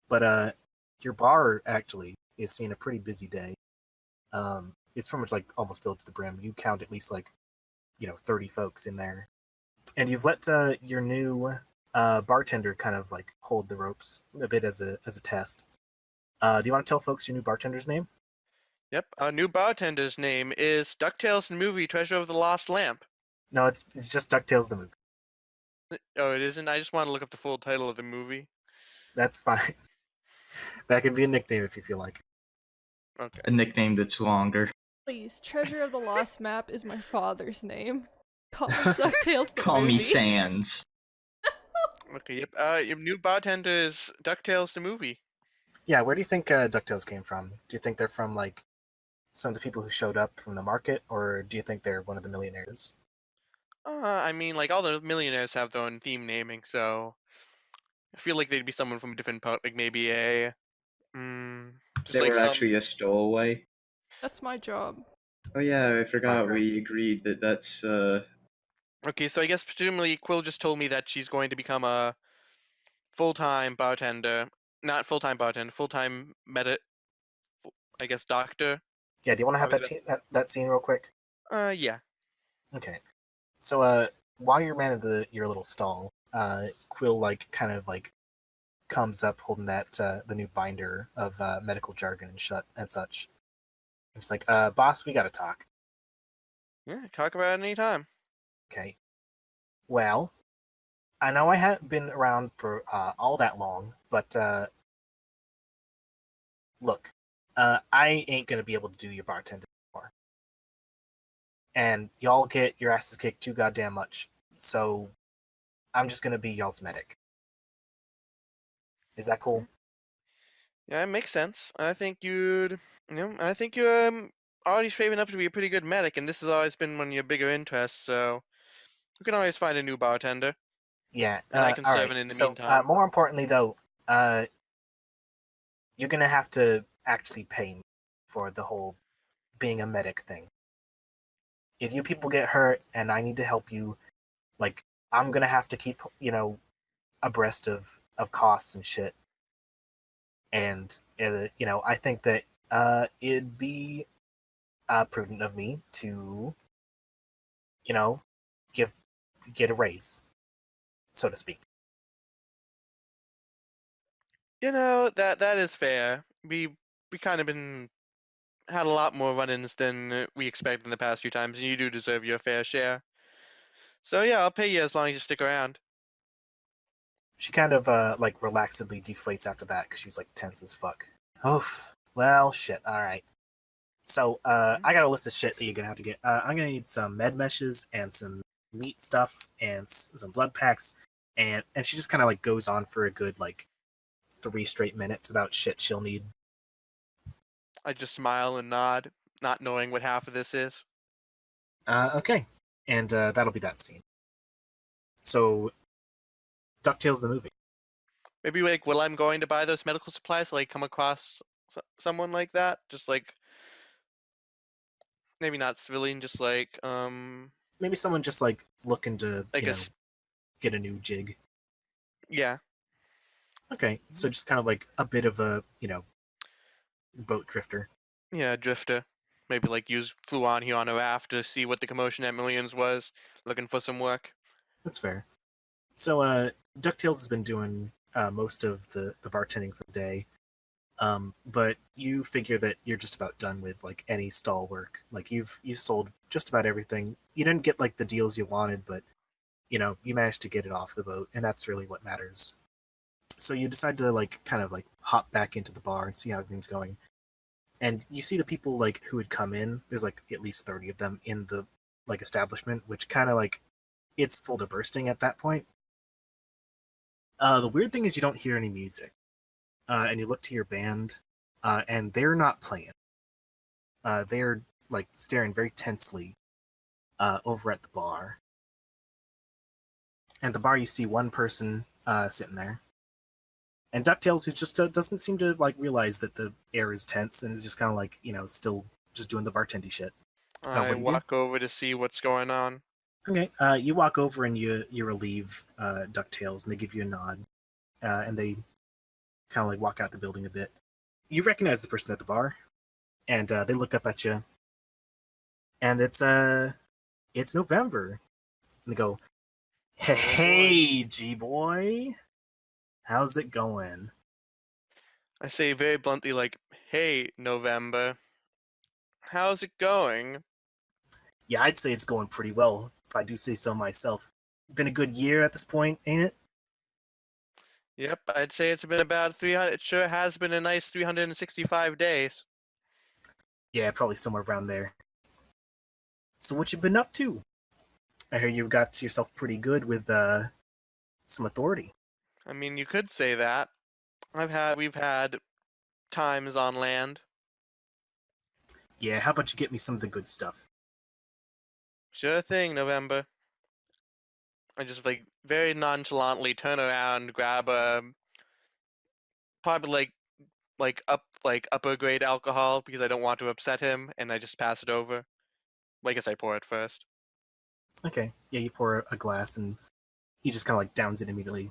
But your bar actually is seeing a pretty busy day. It's pretty much like almost filled to the brim. You count at least 30 folks in there. And you've let your new bartender kind of like hold the ropes a bit as a test. Do you want to tell folks your new bartender's name? Yep, our new bartender's name is DuckTales movie Treasure of the Lost Lamp. No, it's just DuckTales the movie. Oh, it isn't? I just want to look up the full title of the movie. That's fine. That can be a nickname if you feel like. Okay. A nickname that's longer. Please, Treasure of the Lost Map is my father's name. Call me DuckTales the Call movie. me Sans. Okay, yep. Your new bartender is DuckTales the movie. Yeah, where do you think DuckTales came from? Do you think they're from like some of the people who showed up from the market, or do you think they're one of the millionaires? I mean, like all the millionaires have their own theme naming, so I feel like they'd be someone from a different part, like maybe a, just They like were some. actually a stowaway. That's my job. Oh yeah, I forgot Okay. we agreed that that's Okay, so I guess presumably Quill just told me that she's going to become a full-time bartender, not full-time bartender, full-time I guess doctor. Yeah, do you want to have Probably that scene real quick? Yeah. Okay. So while you're manning your little stall, Quill like kind of like comes up holding that the new binder of medical jargon and such. It's like, boss, we gotta talk. Yeah, talk about it anytime. Okay. Well, I know I haven't been around for all that long, but look, I ain't gonna be able to do your bartending anymore, and y'all get your asses kicked too goddamn much. So I'm just gonna be y'all's medic. Is that cool? Yeah, it makes sense. I think you're already shaping up to be a pretty good medic, and this has always been one of your bigger interests, so we can always find a new bartender, Yeah. and I can All serve right. it in the So meantime. more importantly, though, you're gonna have to actually pay me for the whole being a medic thing. If you people get hurt and I need to help you, like I'm gonna have to keep abreast of costs and shit. And I think that it'd be prudent of me to give get a raise, so to speak. That is fair. We kind of been had a lot more run-ins than we expected in the past few times, and you do deserve your fair share. So yeah, I'll pay you as long as you stick around. She kind of like relaxedly deflates after that because she's like tense as fuck. Oof. Well, shit. All right. So I got a list of shit that you're gonna have to get. I'm gonna need some med meshes and some meat stuff and some blood packs, and she just kind of like goes on for a good like 3 straight minutes about shit she'll need. I just smile and nod, not knowing what half of this is. Okay, and that'll be that scene. So, DuckTales the movie. Maybe like while I'm going to buy those medical supplies, like come across someone like that, just like maybe not civilian, just like Maybe someone just like looking to I guess get a new jig. yeah. Okay, so just kind of like a bit of a boat drifter. Yeah, drifter. Maybe like flew on here on a raft to see what the commotion at Millions was, looking for some work. That's fair. So, DuckTales has been doing most of the bartending for the day. But you figure that you're just about done with like any stall work. Like you've sold just about everything. You didn't get like the deals you wanted, but you managed to get it off the boat, and that's really what matters. So you decide to like kind of like hop back into the bar and see how everything's going. And you see the people like who had come in. There's like at least 30 of them in the like establishment, which kind of like it's full to bursting at that point. The weird thing is you don't hear any music, and you look to your band, and they're not playing. They're like staring very tensely over at the bar. And the bar, you see one person sitting there, and DuckTales, who just doesn't seem to like realize that the air is tense and is just kind of like still just doing the bartendy shit. I what do you do? walk over to see what's going on. Okay, you walk over and you relieve DuckTales, and they give you a nod, and they kind of like walk out the building a bit. You recognize the person at the bar, and they look up at you, and it's November, and they go, "Hey, G-boy, how's it going?" I say very bluntly, like, "Hey, November, how's it going?" Yeah, I'd say it's going pretty well, if I do say so myself. Been a good year at this point, ain't it? Yep, I'd say it's been about 300. It sure has been a nice 365 days. Yeah, probably somewhere around there. So what you been up to? I hear you got yourself pretty good with some authority. I mean, you could say that. We've had times on land. Yeah, how about you get me some of the good stuff? Sure thing, November. I just like very nonchalantly turn around, grab a probably like upper grade alcohol because I don't want to upset him, and I just pass it over. I guess I pour it first. Okay, yeah, you pour a glass and he just kind of like downs it immediately.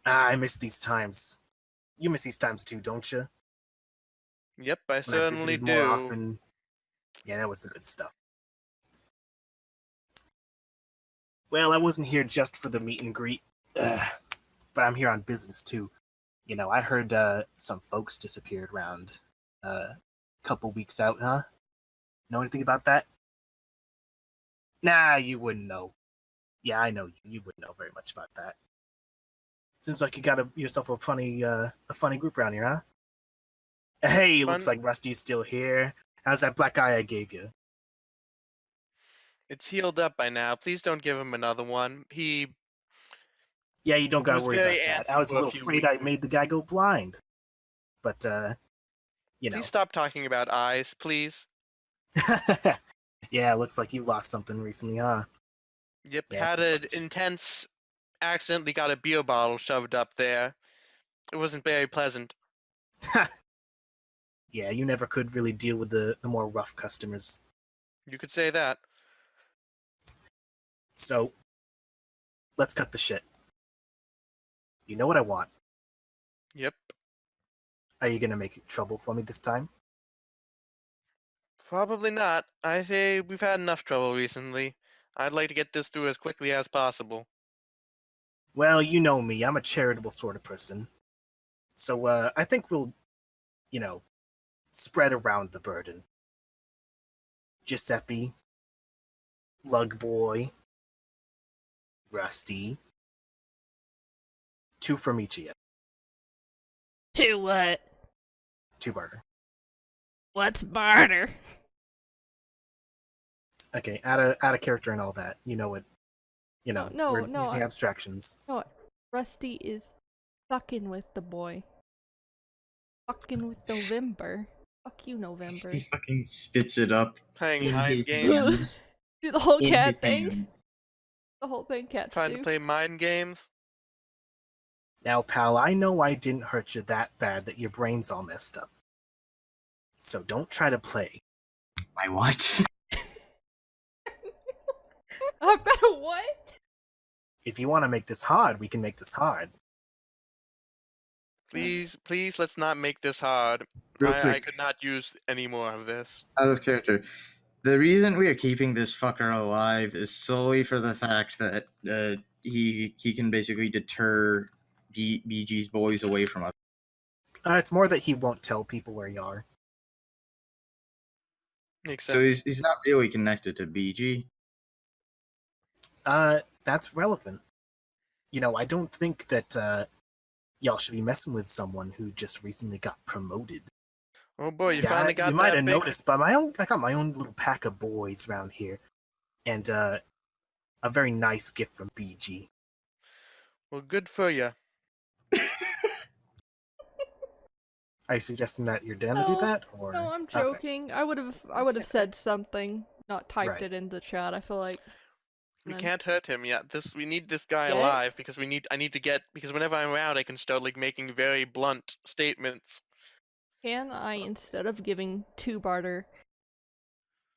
I miss these times. You miss these times too, don't you? Yep, I When I certainly visited more do. often. Yeah, that was the good stuff. Well, I wasn't here just for the meet and greet, but I'm here on business too. I heard some folks disappeared around a couple weeks out, huh? Know anything about that? Nah, you wouldn't know. Yeah, I know you. You wouldn't know very much about that. Seems like you got yourself a funny group around here, huh? Hey, looks Fun- like Rusty's still here. How's that black eye I gave you? It's healed up by now. Please don't give him another one. Yeah, you don't gotta was worry about very that. antsy I was a for a little few afraid I made the guy go blind. But, Please stop talking about eyes, please. Yeah, looks like you lost something recently, huh? Yep, Yeah, had some an folks. intense. Accidentally got a beer bottle shoved up there. It wasn't very pleasant. Yeah, you never could really deal with the more rough customers. You could say that. So, let's cut the shit. You know what I want. Yep. Are you gonna make trouble for me this time? Probably not. I say we've had enough trouble recently. I'd like to get this through as quickly as possible. Well, you know me. I'm a charitable sort of person. So, I think we'll, spread around the burden. Giuseppe, Lug Boy, Rusty. 2 from each of you. To what? 2 barter. What's barter? Okay, add a character and all that. You know it. No, we're no, using abstractions. No, Rusty is fucking with the boy. Fucking with November. Fuck you, November. He fucking spits it up Playing in mind his games. hands. Do the whole In cat his thing. hands. The whole thing cats Trying do. to play mind games. Now, pal, I know I didn't hurt you that bad that your brain's all messed up. So don't try to play. My what? I've got a what? If you want to make this hard, we can make this hard. Please, let's not make this hard. Real I quick, could not use any more of this. out of character. The reason we are keeping this fucker alive is solely for the fact that he can basically deter BG's boys away from us. It's more that he won't tell people where you are. Makes So sense. he's not really connected to BG. That's relevant. I don't think that y'all should be messing with someone who just recently got promoted. Oh boy, you Yeah, finally got you might that have big. noticed, but I got my own little pack of boys around here, and a very nice gift from BG. Well, good for you. Are you suggesting that you're down to do No, that, or no, I'm Okay. joking. I would have said something, not typed Right. it in the chat. I feel like We then- can't hurt him yet. We need this guy Yet? alive because I need to get because whenever I'm around, I can start like making very blunt statements. Can I, instead of giving 2 barter,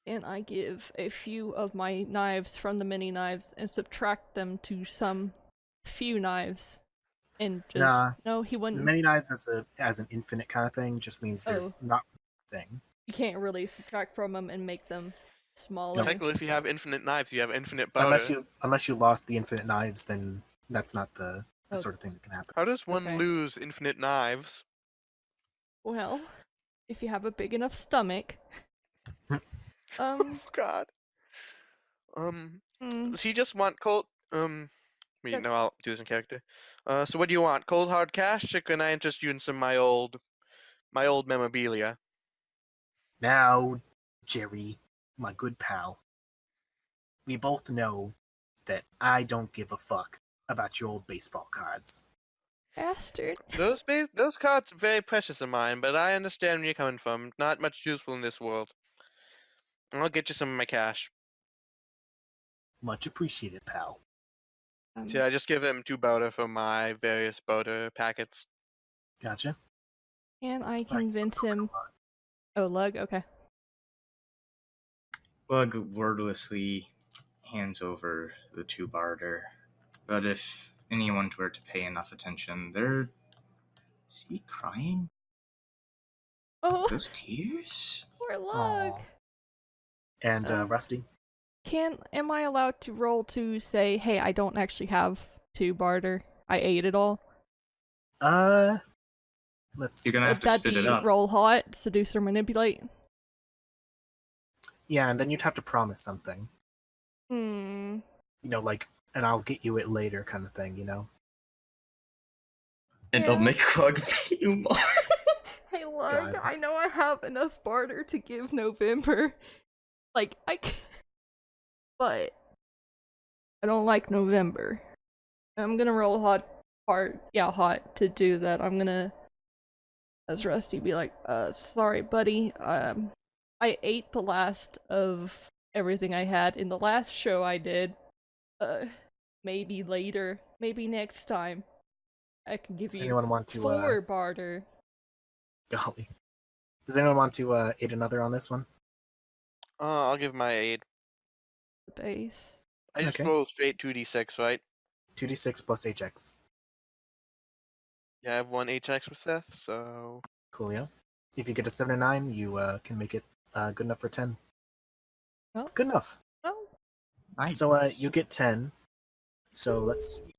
can I give a few of my knives from the mini knives and subtract them to some few knives? And just Nah. no, he wouldn't. Many knives as an infinite kind of thing just means they're Oh. not a thing. You can't really subtract from them and make them smaller. Technically, if you have infinite knives, you have infinite butter. Unless you lost the infinite knives, then that's not the Oh. sort of thing that can happen. How does one Okay. lose infinite knives? Well, if you have a big enough stomach. Oh God. Hmm, Does he just want cold? Wait, Yep. no, I'll do this in character. So what do you want? Cold hard cash, or can I interest you in some of my old memorabilia? Now, Jerry, my good pal, we both know that I don't give a fuck about your old baseball cards. bastard. Those cards are very precious of mine, but I understand where you're coming from. Not much useful in this world. I'll get you some of my cash. Much appreciated, pal. So I just give him 2 butter for my various butter packets. Gotcha. Can I Alright, convince him? Oh, lug. Okay. Bug wordlessly hands over the 2 barter, but if anyone were to pay enough attention, is he crying? Oh, Those tears? poor lug. Aw. And Um, Rusty? Am I allowed to roll to say, hey, I don't actually have 2 barter. I ate it all. Let's You're gonna have Would to that spit be it up. roll hot, seduce or manipulate? Yeah, and then you'd have to promise something. Hmm. You know, like, and I'll get you it later kind of thing, you know? And Yeah. I'll make Clug pay you more. Hey, look, God. I know I have enough barter to give November. Like, but I don't like November. I'm gonna roll hot to do that. I'm gonna, as Rusty, be like, sorry, buddy. I ate the last of everything I had in the last show I did. Maybe later, maybe next time. I can give Does you anyone want to, 4 barter. golly. Does anyone want to aid another on this one? I'll give my aid. The base. I just Okay. roll straight 2d6, right? 2d6 plus HX. Yeah, I have 1 HX with Seth, so Coolio. If you get a 7 or 9, you can make it good enough for 10. Oh. Good enough. Oh, Nice. So you get 10. So let's see.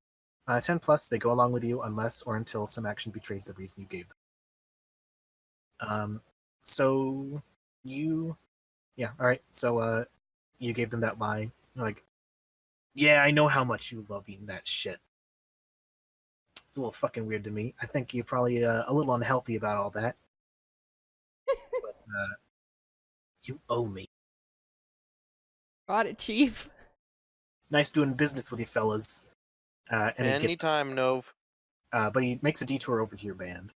10 plus, they go along with you unless or until some action betrays the reason you gave them. So you... Yeah, alright. So you gave them that lie. You're like, yeah, I know how much you love eating that shit. It's a little fucking weird to me. I think you're probably a little unhealthy about all that. But you owe me. got it, Chief. Nice doing business with you fellas. And he gets, anytime, Nov. but he makes a detour over to your band.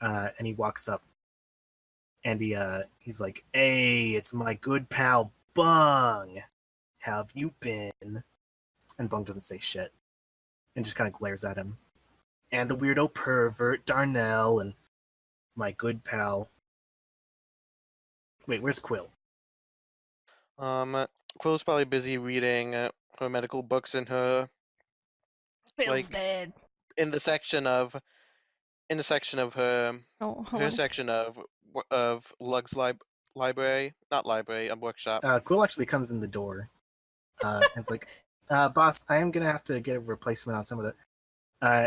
And he walks up. And he's like, hey, it's my good pal Bung. How have you been? And Bung doesn't say shit. And just kind of glares at him. And the weirdo pervert, Darnell, and my good pal. Wait, where's Quill? Quill's probably busy reading her medical books in her Bill's Like- dead. in the section of her Oh, her section of Lug's library, not library, workshop. Quill actually comes in the door. And it's like, boss, I am going to have to get a replacement on some of the...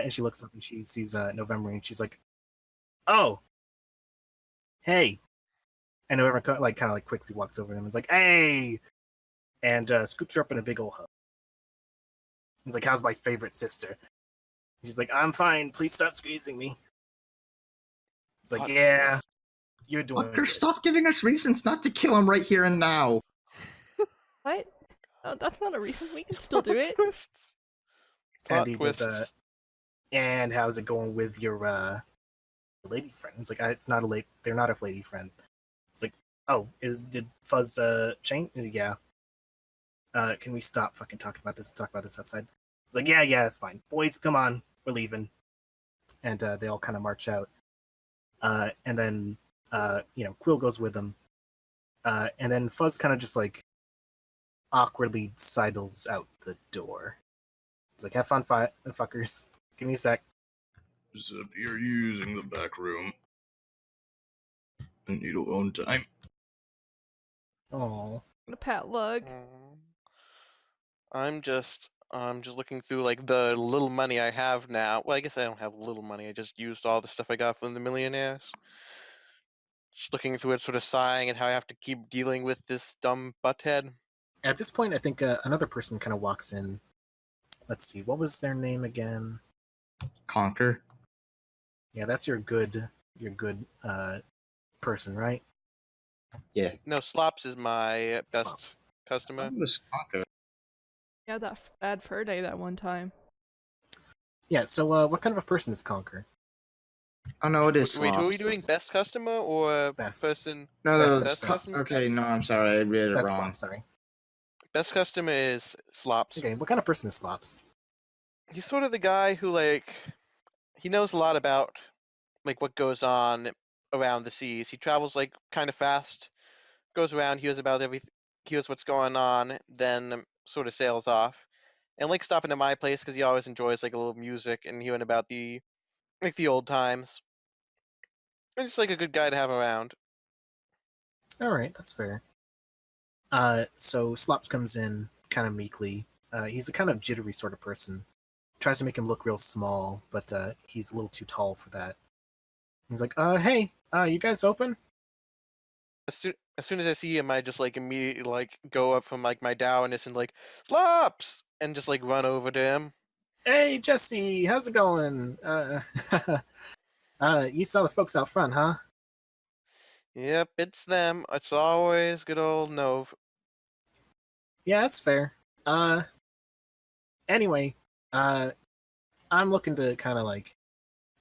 and she looks up and she sees November and she's like, oh, hey. And November kind of quickly walks over to him and is like, hey. And scoops her up in a big old hug. He's like, how's my favorite sister? She's like, I'm fine. Please stop squeezing me. It's like, Hot yeah, sauce. You're doing Fucker, good. stop giving us reasons not to kill him right here and now. What? Oh, that's not a reason. We can still do it. Twists. Plot And he goes, twists. and how's it going with your lady friend? It's like, it's not a lady. They're not a lady friend. It's like, oh, did Fuzz change? Yeah. Can we stop fucking talking about this and talk about this outside? It's like, yeah, that's fine. Boys, come on, we're leaving. And they all kind of march out. And then Quill goes with them. And then Fuzz kind of just like awkwardly sidles out the door. It's like, have fun, fuckers. Give me a sec. Zip, you're using the back room. And you don't own time. Oh, A pat Lug. I'm just looking through like the little money I have now. Well, I guess I don't have little money. I just used all the stuff I got from the millionaires. Just looking through it, sort of sighing at how I have to keep dealing with this dumb butthead. at this point, I think another person kind of walks in. Let's see, what was their name again? Conquer. Yeah, that's your good person, right? No, Slops is my best Slops. customer. It was Conquer. Yeah, that bad fur day that one time. Yeah. So, what kind of a person is Conquer? Oh no, it is Wait, who are we Slops. doing? Best customer or Best. person? No, Best, no, best that's customer? okay. No, I'm sorry, I read it That's wrong. Slops. Sorry. Best customer is Slops. Okay. What kind of person is Slops? He's sort of the guy who he knows a lot about like what goes on around the seas. He travels like kind of fast, goes around, hears about everything, hears what's going on, then sort of sails off. And like stopping at my place because he always enjoys like a little music and hearing about the old times. And just like a good guy to have around. All right, that's fair. So Slops comes in kind of meekly. He's a kind of jittery sort of person. Tries to make him look real small, but he's a little too tall for that. He's like, hey, you guys open? As soon as I see him, I just like immediately like go up from like my dourness and like Slops and just like run over to him. Hey, Jesse, how's it going? You saw the folks out front, huh? Yep, it's them. It's always good old Nove. Yeah, that's fair. Anyway, I'm looking to kind of like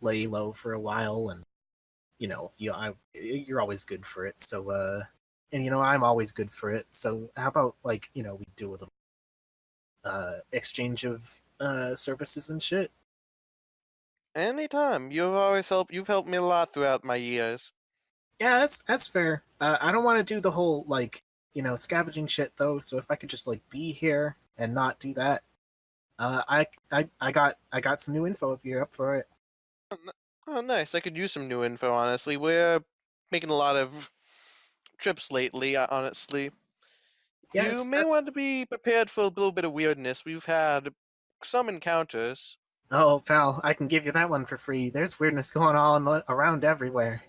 lay low for a while, and you're always good for it. So, and I'm always good for it. So, how about like we do a little exchange of services and shit? Anytime. You've helped me a lot throughout my years. Yeah, that's fair. I don't want to do the whole like scavenging shit though. So if I could just like be here and not do that, I got some new info if you're up for it. Oh, nice. I could use some new info, honestly. We're making a lot of trips lately, honestly. You Yes, may want to be prepared for a little bit of weirdness. We've had some encounters. Oh, pal, I can give you that one for free. There's weirdness going on around everywhere.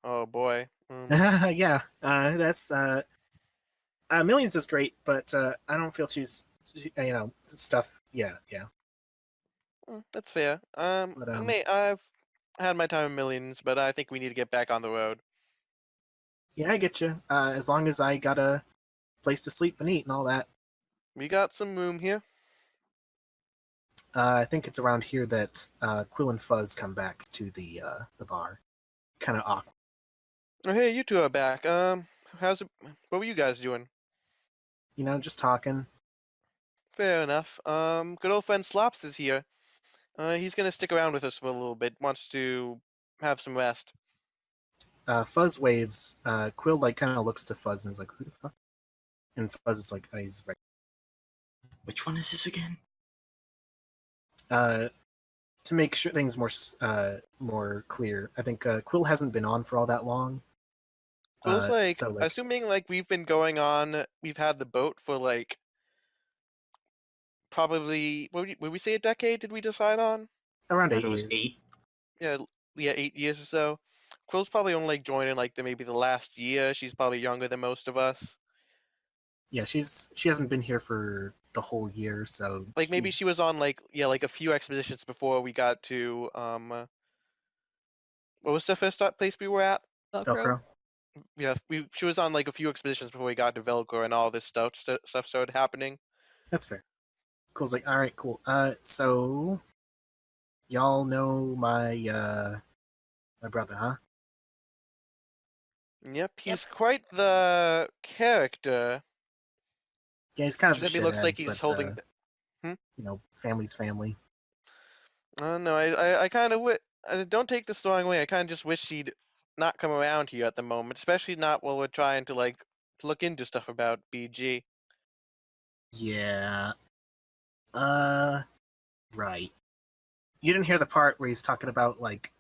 Oh boy. Yeah, that's Millions is great, but I don't feel stuff. Yeah. That's fair. But, I've had my time in Millions, but I think we need to get back on the road. Yeah, I get you. As long as I got a place to sleep and eat and all that. We got some room here. I think it's around here that Quill and Fuzz come back to the bar. Kind of awkward. Oh, hey, you two are back. How's it? What were you guys doing? Just talking. Fair enough. Good old friend Slops is here. He's gonna stick around with us for a little bit. Wants to have some rest. Fuzz waves. Quill like kind of looks to Fuzz and is like, "Who the fuck?" And Fuzz is like, "Oh, he's right." Which one is this again? To make sure things more clear, I think Quill hasn't been on for all that long. Quill's so, assuming like we've been going on. We've had the boat for like probably would we say a decade? Did we decide on? around I 8 thought it was years. 8. Yeah, 8 years or so. Quill's probably only like joining like maybe the last year. She's probably younger than most of us. Yeah, she hasn't been here for the whole year, so Like maybe she was on like a few expeditions before we got to what was the first place we were at? Velcro. Velcro. Yeah, she was on like a few expeditions before we got to Velgor and all this stuff started happening. That's fair. Cool's like, all right, cool. So y'all know my brother, huh? Yep, he's quite the character. Yeah, he's kind of a Giuseppe looks like shithead, he's but holding. family's family. No, I kind of don't take this the wrong way. I kind of just wish he'd not come around here at the moment, especially not while we're trying to like look into stuff about BG. Yeah. Right. You didn't hear the part where he's talking about like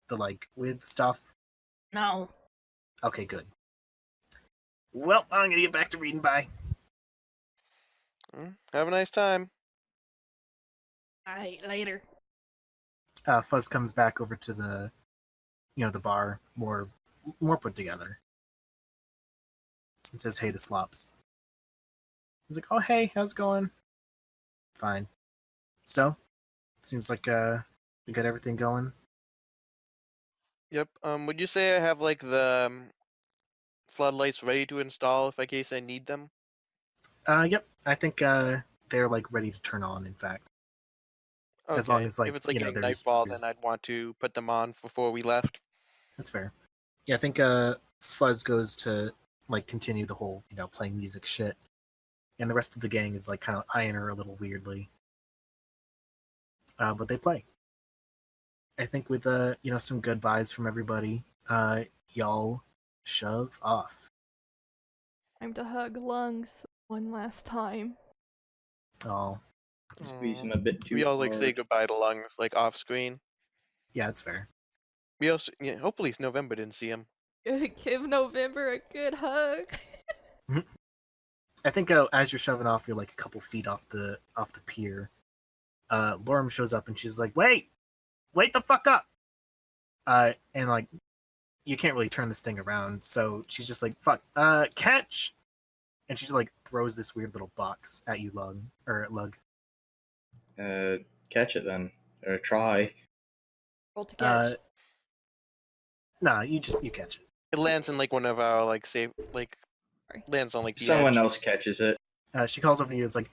the with stuff? No. Okay, good. Well, I'm gonna get back to reading. Bye. Have a nice time. Alright, later. Fuzz comes back over to the the bar, more put together. And says hey to Slops. He's like, oh hey, how's it going? Fine. So, seems like we got everything going. Yep. Would you say I have like the floodlights ready to install if in case I need them? Yep. I think they're like ready to turn on, in fact. Okay. As long as if it's like getting there's nightfall, then I'd want to put them on before we left. That's fair. Yeah, I think Fuzz goes to like continue the whole, playing music shit. And the rest of the gang is like kind of eyeing her a little weirdly. But they play. I think with some good vibes from everybody, y'all shove off. Time to hug Lungs one last time. Oh, Squeeze him a bit too We all hard. like say goodbye to Lungs like off screen. yeah, it's fair. We also hopefully November didn't see him. Give November a good hug. I think as you're shoving off, you're like a couple feet off the pier. Lorem shows up and she's like, wait the fuck up. And like you can't really turn this thing around, so she's just like, fuck, catch. And she just like throws this weird little box at you, Lug. Catch it then, or try. Roll to catch. Nah, you catch it. It lands in like one of our like safe Sorry. lands on like the Someone edge. else catches it. She calls over to you. It's like,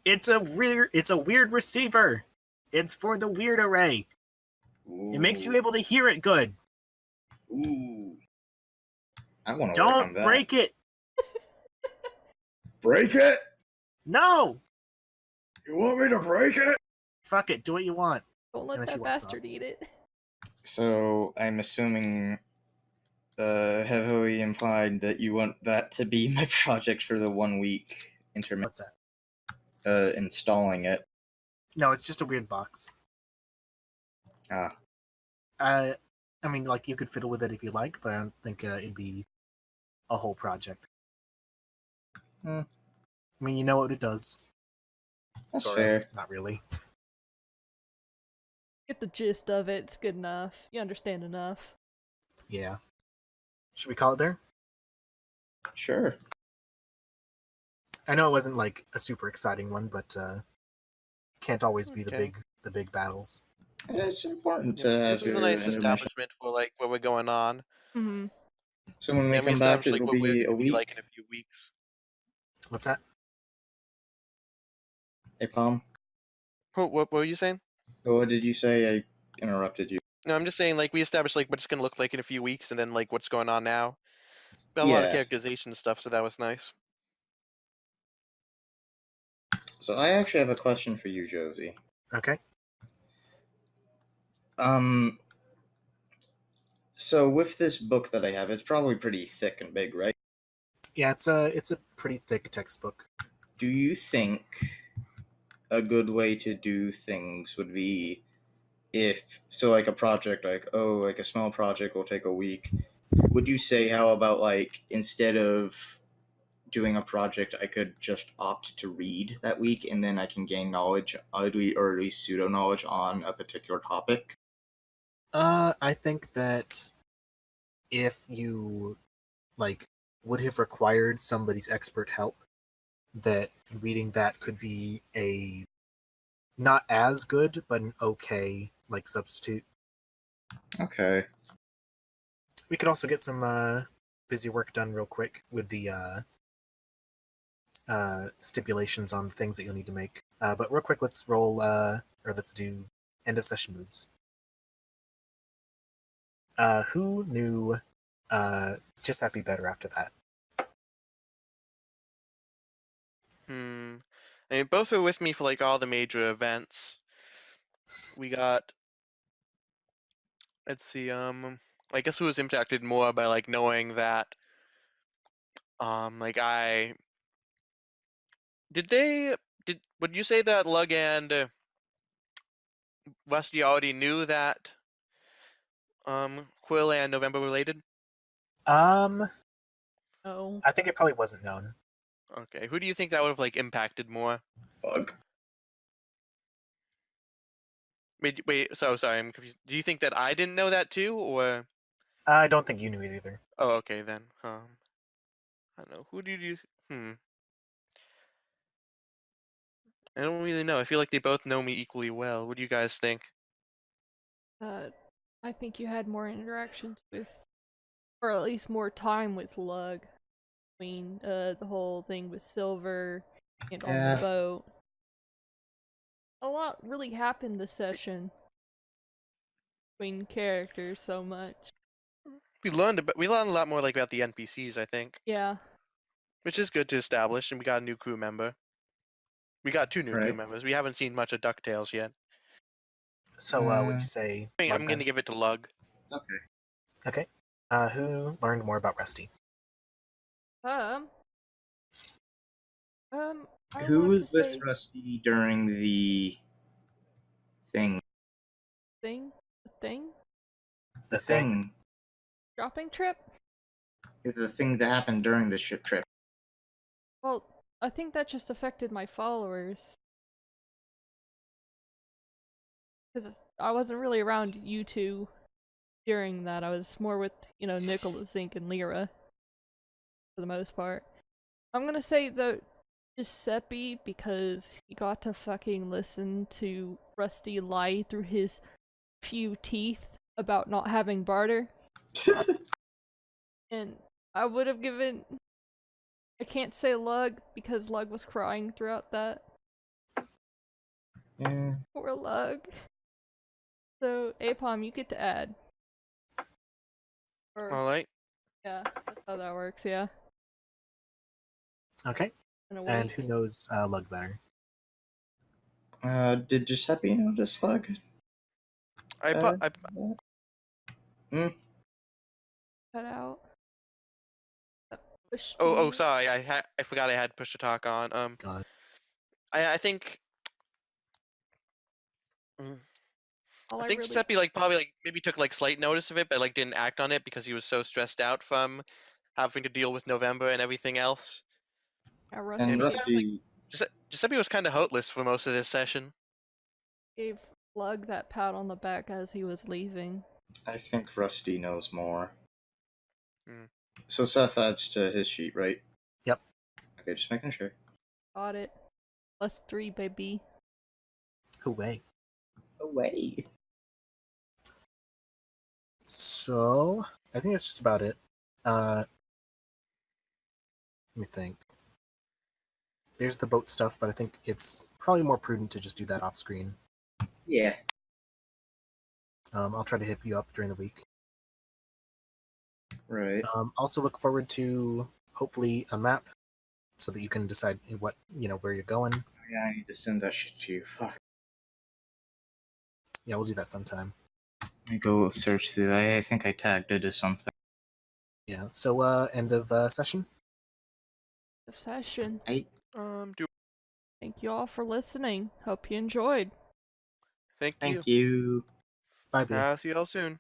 it's a weird receiver. It's for the weird array. It makes you able to hear it good. Ooh. I want to work on Don't that. break it. Break it? No. You want me to break it? Fuck it. Do what you want. Don't let and then she that walks bastard eat it. So I'm assuming heavily implied that you want that to be my project for the 1 week intermission. What's that? Installing it. No, it's just a weird box. Ah. I mean, like, you could fiddle with it if you like, but I don't think it'd be a whole project. Hmm. I mean, you know what it does. That's sort fair. of. Not really. Get the gist of it. It's good enough. You understand enough. Yeah. Should we call it there? Sure. I know it wasn't like a super exciting one, but can't always be Okay. the big battles. It's important to This have was a your nice intermission. establishment for like what we're going on. Mm-hmm. So when we And we come back, established like it'll what we're be a gonna be week. like in a few weeks. What's that? Hey, Palm. What were you saying? What did you say? I interrupted you. No, I'm just saying like we established like what it's gonna look like in a few weeks, and then like what's going on now. Got a lot of Yeah. characterization stuff, so that was nice. So I actually have a question for you, Josie. Okay. So with this book that I have, it's probably pretty thick and big, right? Yeah, it's a pretty thick textbook. Do you think a good way to do things would be like a project, like a small project will take a week? Would you say how about like instead of doing a project, I could just opt to read that week and then I can gain knowledge, or at least pseudo knowledge on a particular topic? I think that if you would have required somebody's expert help, that reading that could be a not as good but an okay substitute. Okay. we could also get some busy work done real quick with the stipulations on the things that you'll need to make. But real quick, let's roll, or let's do end of session moves. Who knew Giuseppe better after that? I mean, both are with me for like all the major events. We got. Let's see. I guess who was impacted more by like knowing that. Like I. Would you say that Lug and Rusty already knew that Quill and November related? Oh. I think it probably wasn't known. Okay, who do you think that would have like impacted more? Fuck. Wait. So sorry, I'm confused. Do you think that I didn't know that too, or? I don't think you knew it either. Oh, okay then. I don't know. Who did you? I don't really know. I feel like they both know me equally well. What do you guys think? I think you had more interactions with, or at least more time with Lug. I mean, the whole thing with Silver and on Yeah. the boat. A lot really happened this session between characters so much. We learned a lot more like about the NPCs, I think, Yeah. which is good to establish. And we got a new crew member. We got 2 new crew Right. members. We haven't seen much of DuckTales yet. So, would you say? I'm Lug gonna then? give it to Lug. Okay. Okay. Who learned more about Rusty? I Who want was to with say Rusty during the thing? thing? The thing? The thing. Dropping trip? The thing that happened during the ship trip. Well, I think that just affected my followers. Because I wasn't really around you two during that. I was more with, Nicholas, Zink, and Lyra. For the most part. I'm gonna say, though, Giuseppe, because he got to fucking listen to Rusty lie through his few teeth about not having barter. And I would have given... I can't say Lug, because Lug was crying throughout that. Yeah. Poor Lug. So, Apom, you get to add. Or, Alright. yeah, that's how that works, yeah. Okay. In a And way. who knows Lug better? Did Giuseppe notice Lug? I Cut out. Push Oh, to- sorry. I forgot I had push to talk on. God. I think. All I think really... Giuseppe like probably like maybe took like slight notice of it, but like didn't act on it because he was so stressed out from having to deal with November and everything else. Yeah, Rusty And And Rusty, Giuseppe was kind of hopeless for most of this session. gave Lug that pat on the back as he was leaving. I think Rusty knows more. Hmm. So Seth adds to his sheet, right? Yep. Okay, just making sure. Got it. +3, baby. Hooray. Away. So, I think that's just about it. Let me think. There's the boat stuff, but I think it's probably more prudent to just do that off screen. Yeah. I'll try to hit you up during the week. Right. Also look forward to hopefully a map so that you can decide where you're going. Yeah, I need to send that shit to you. Fuck. Yeah, we'll do that sometime. Let me go search through. I think I tagged it as something. Yeah. So end of session. Of session. Do Thank you all for listening. Hope you enjoyed. thank you. Thank you. Bye, B. See you all soon.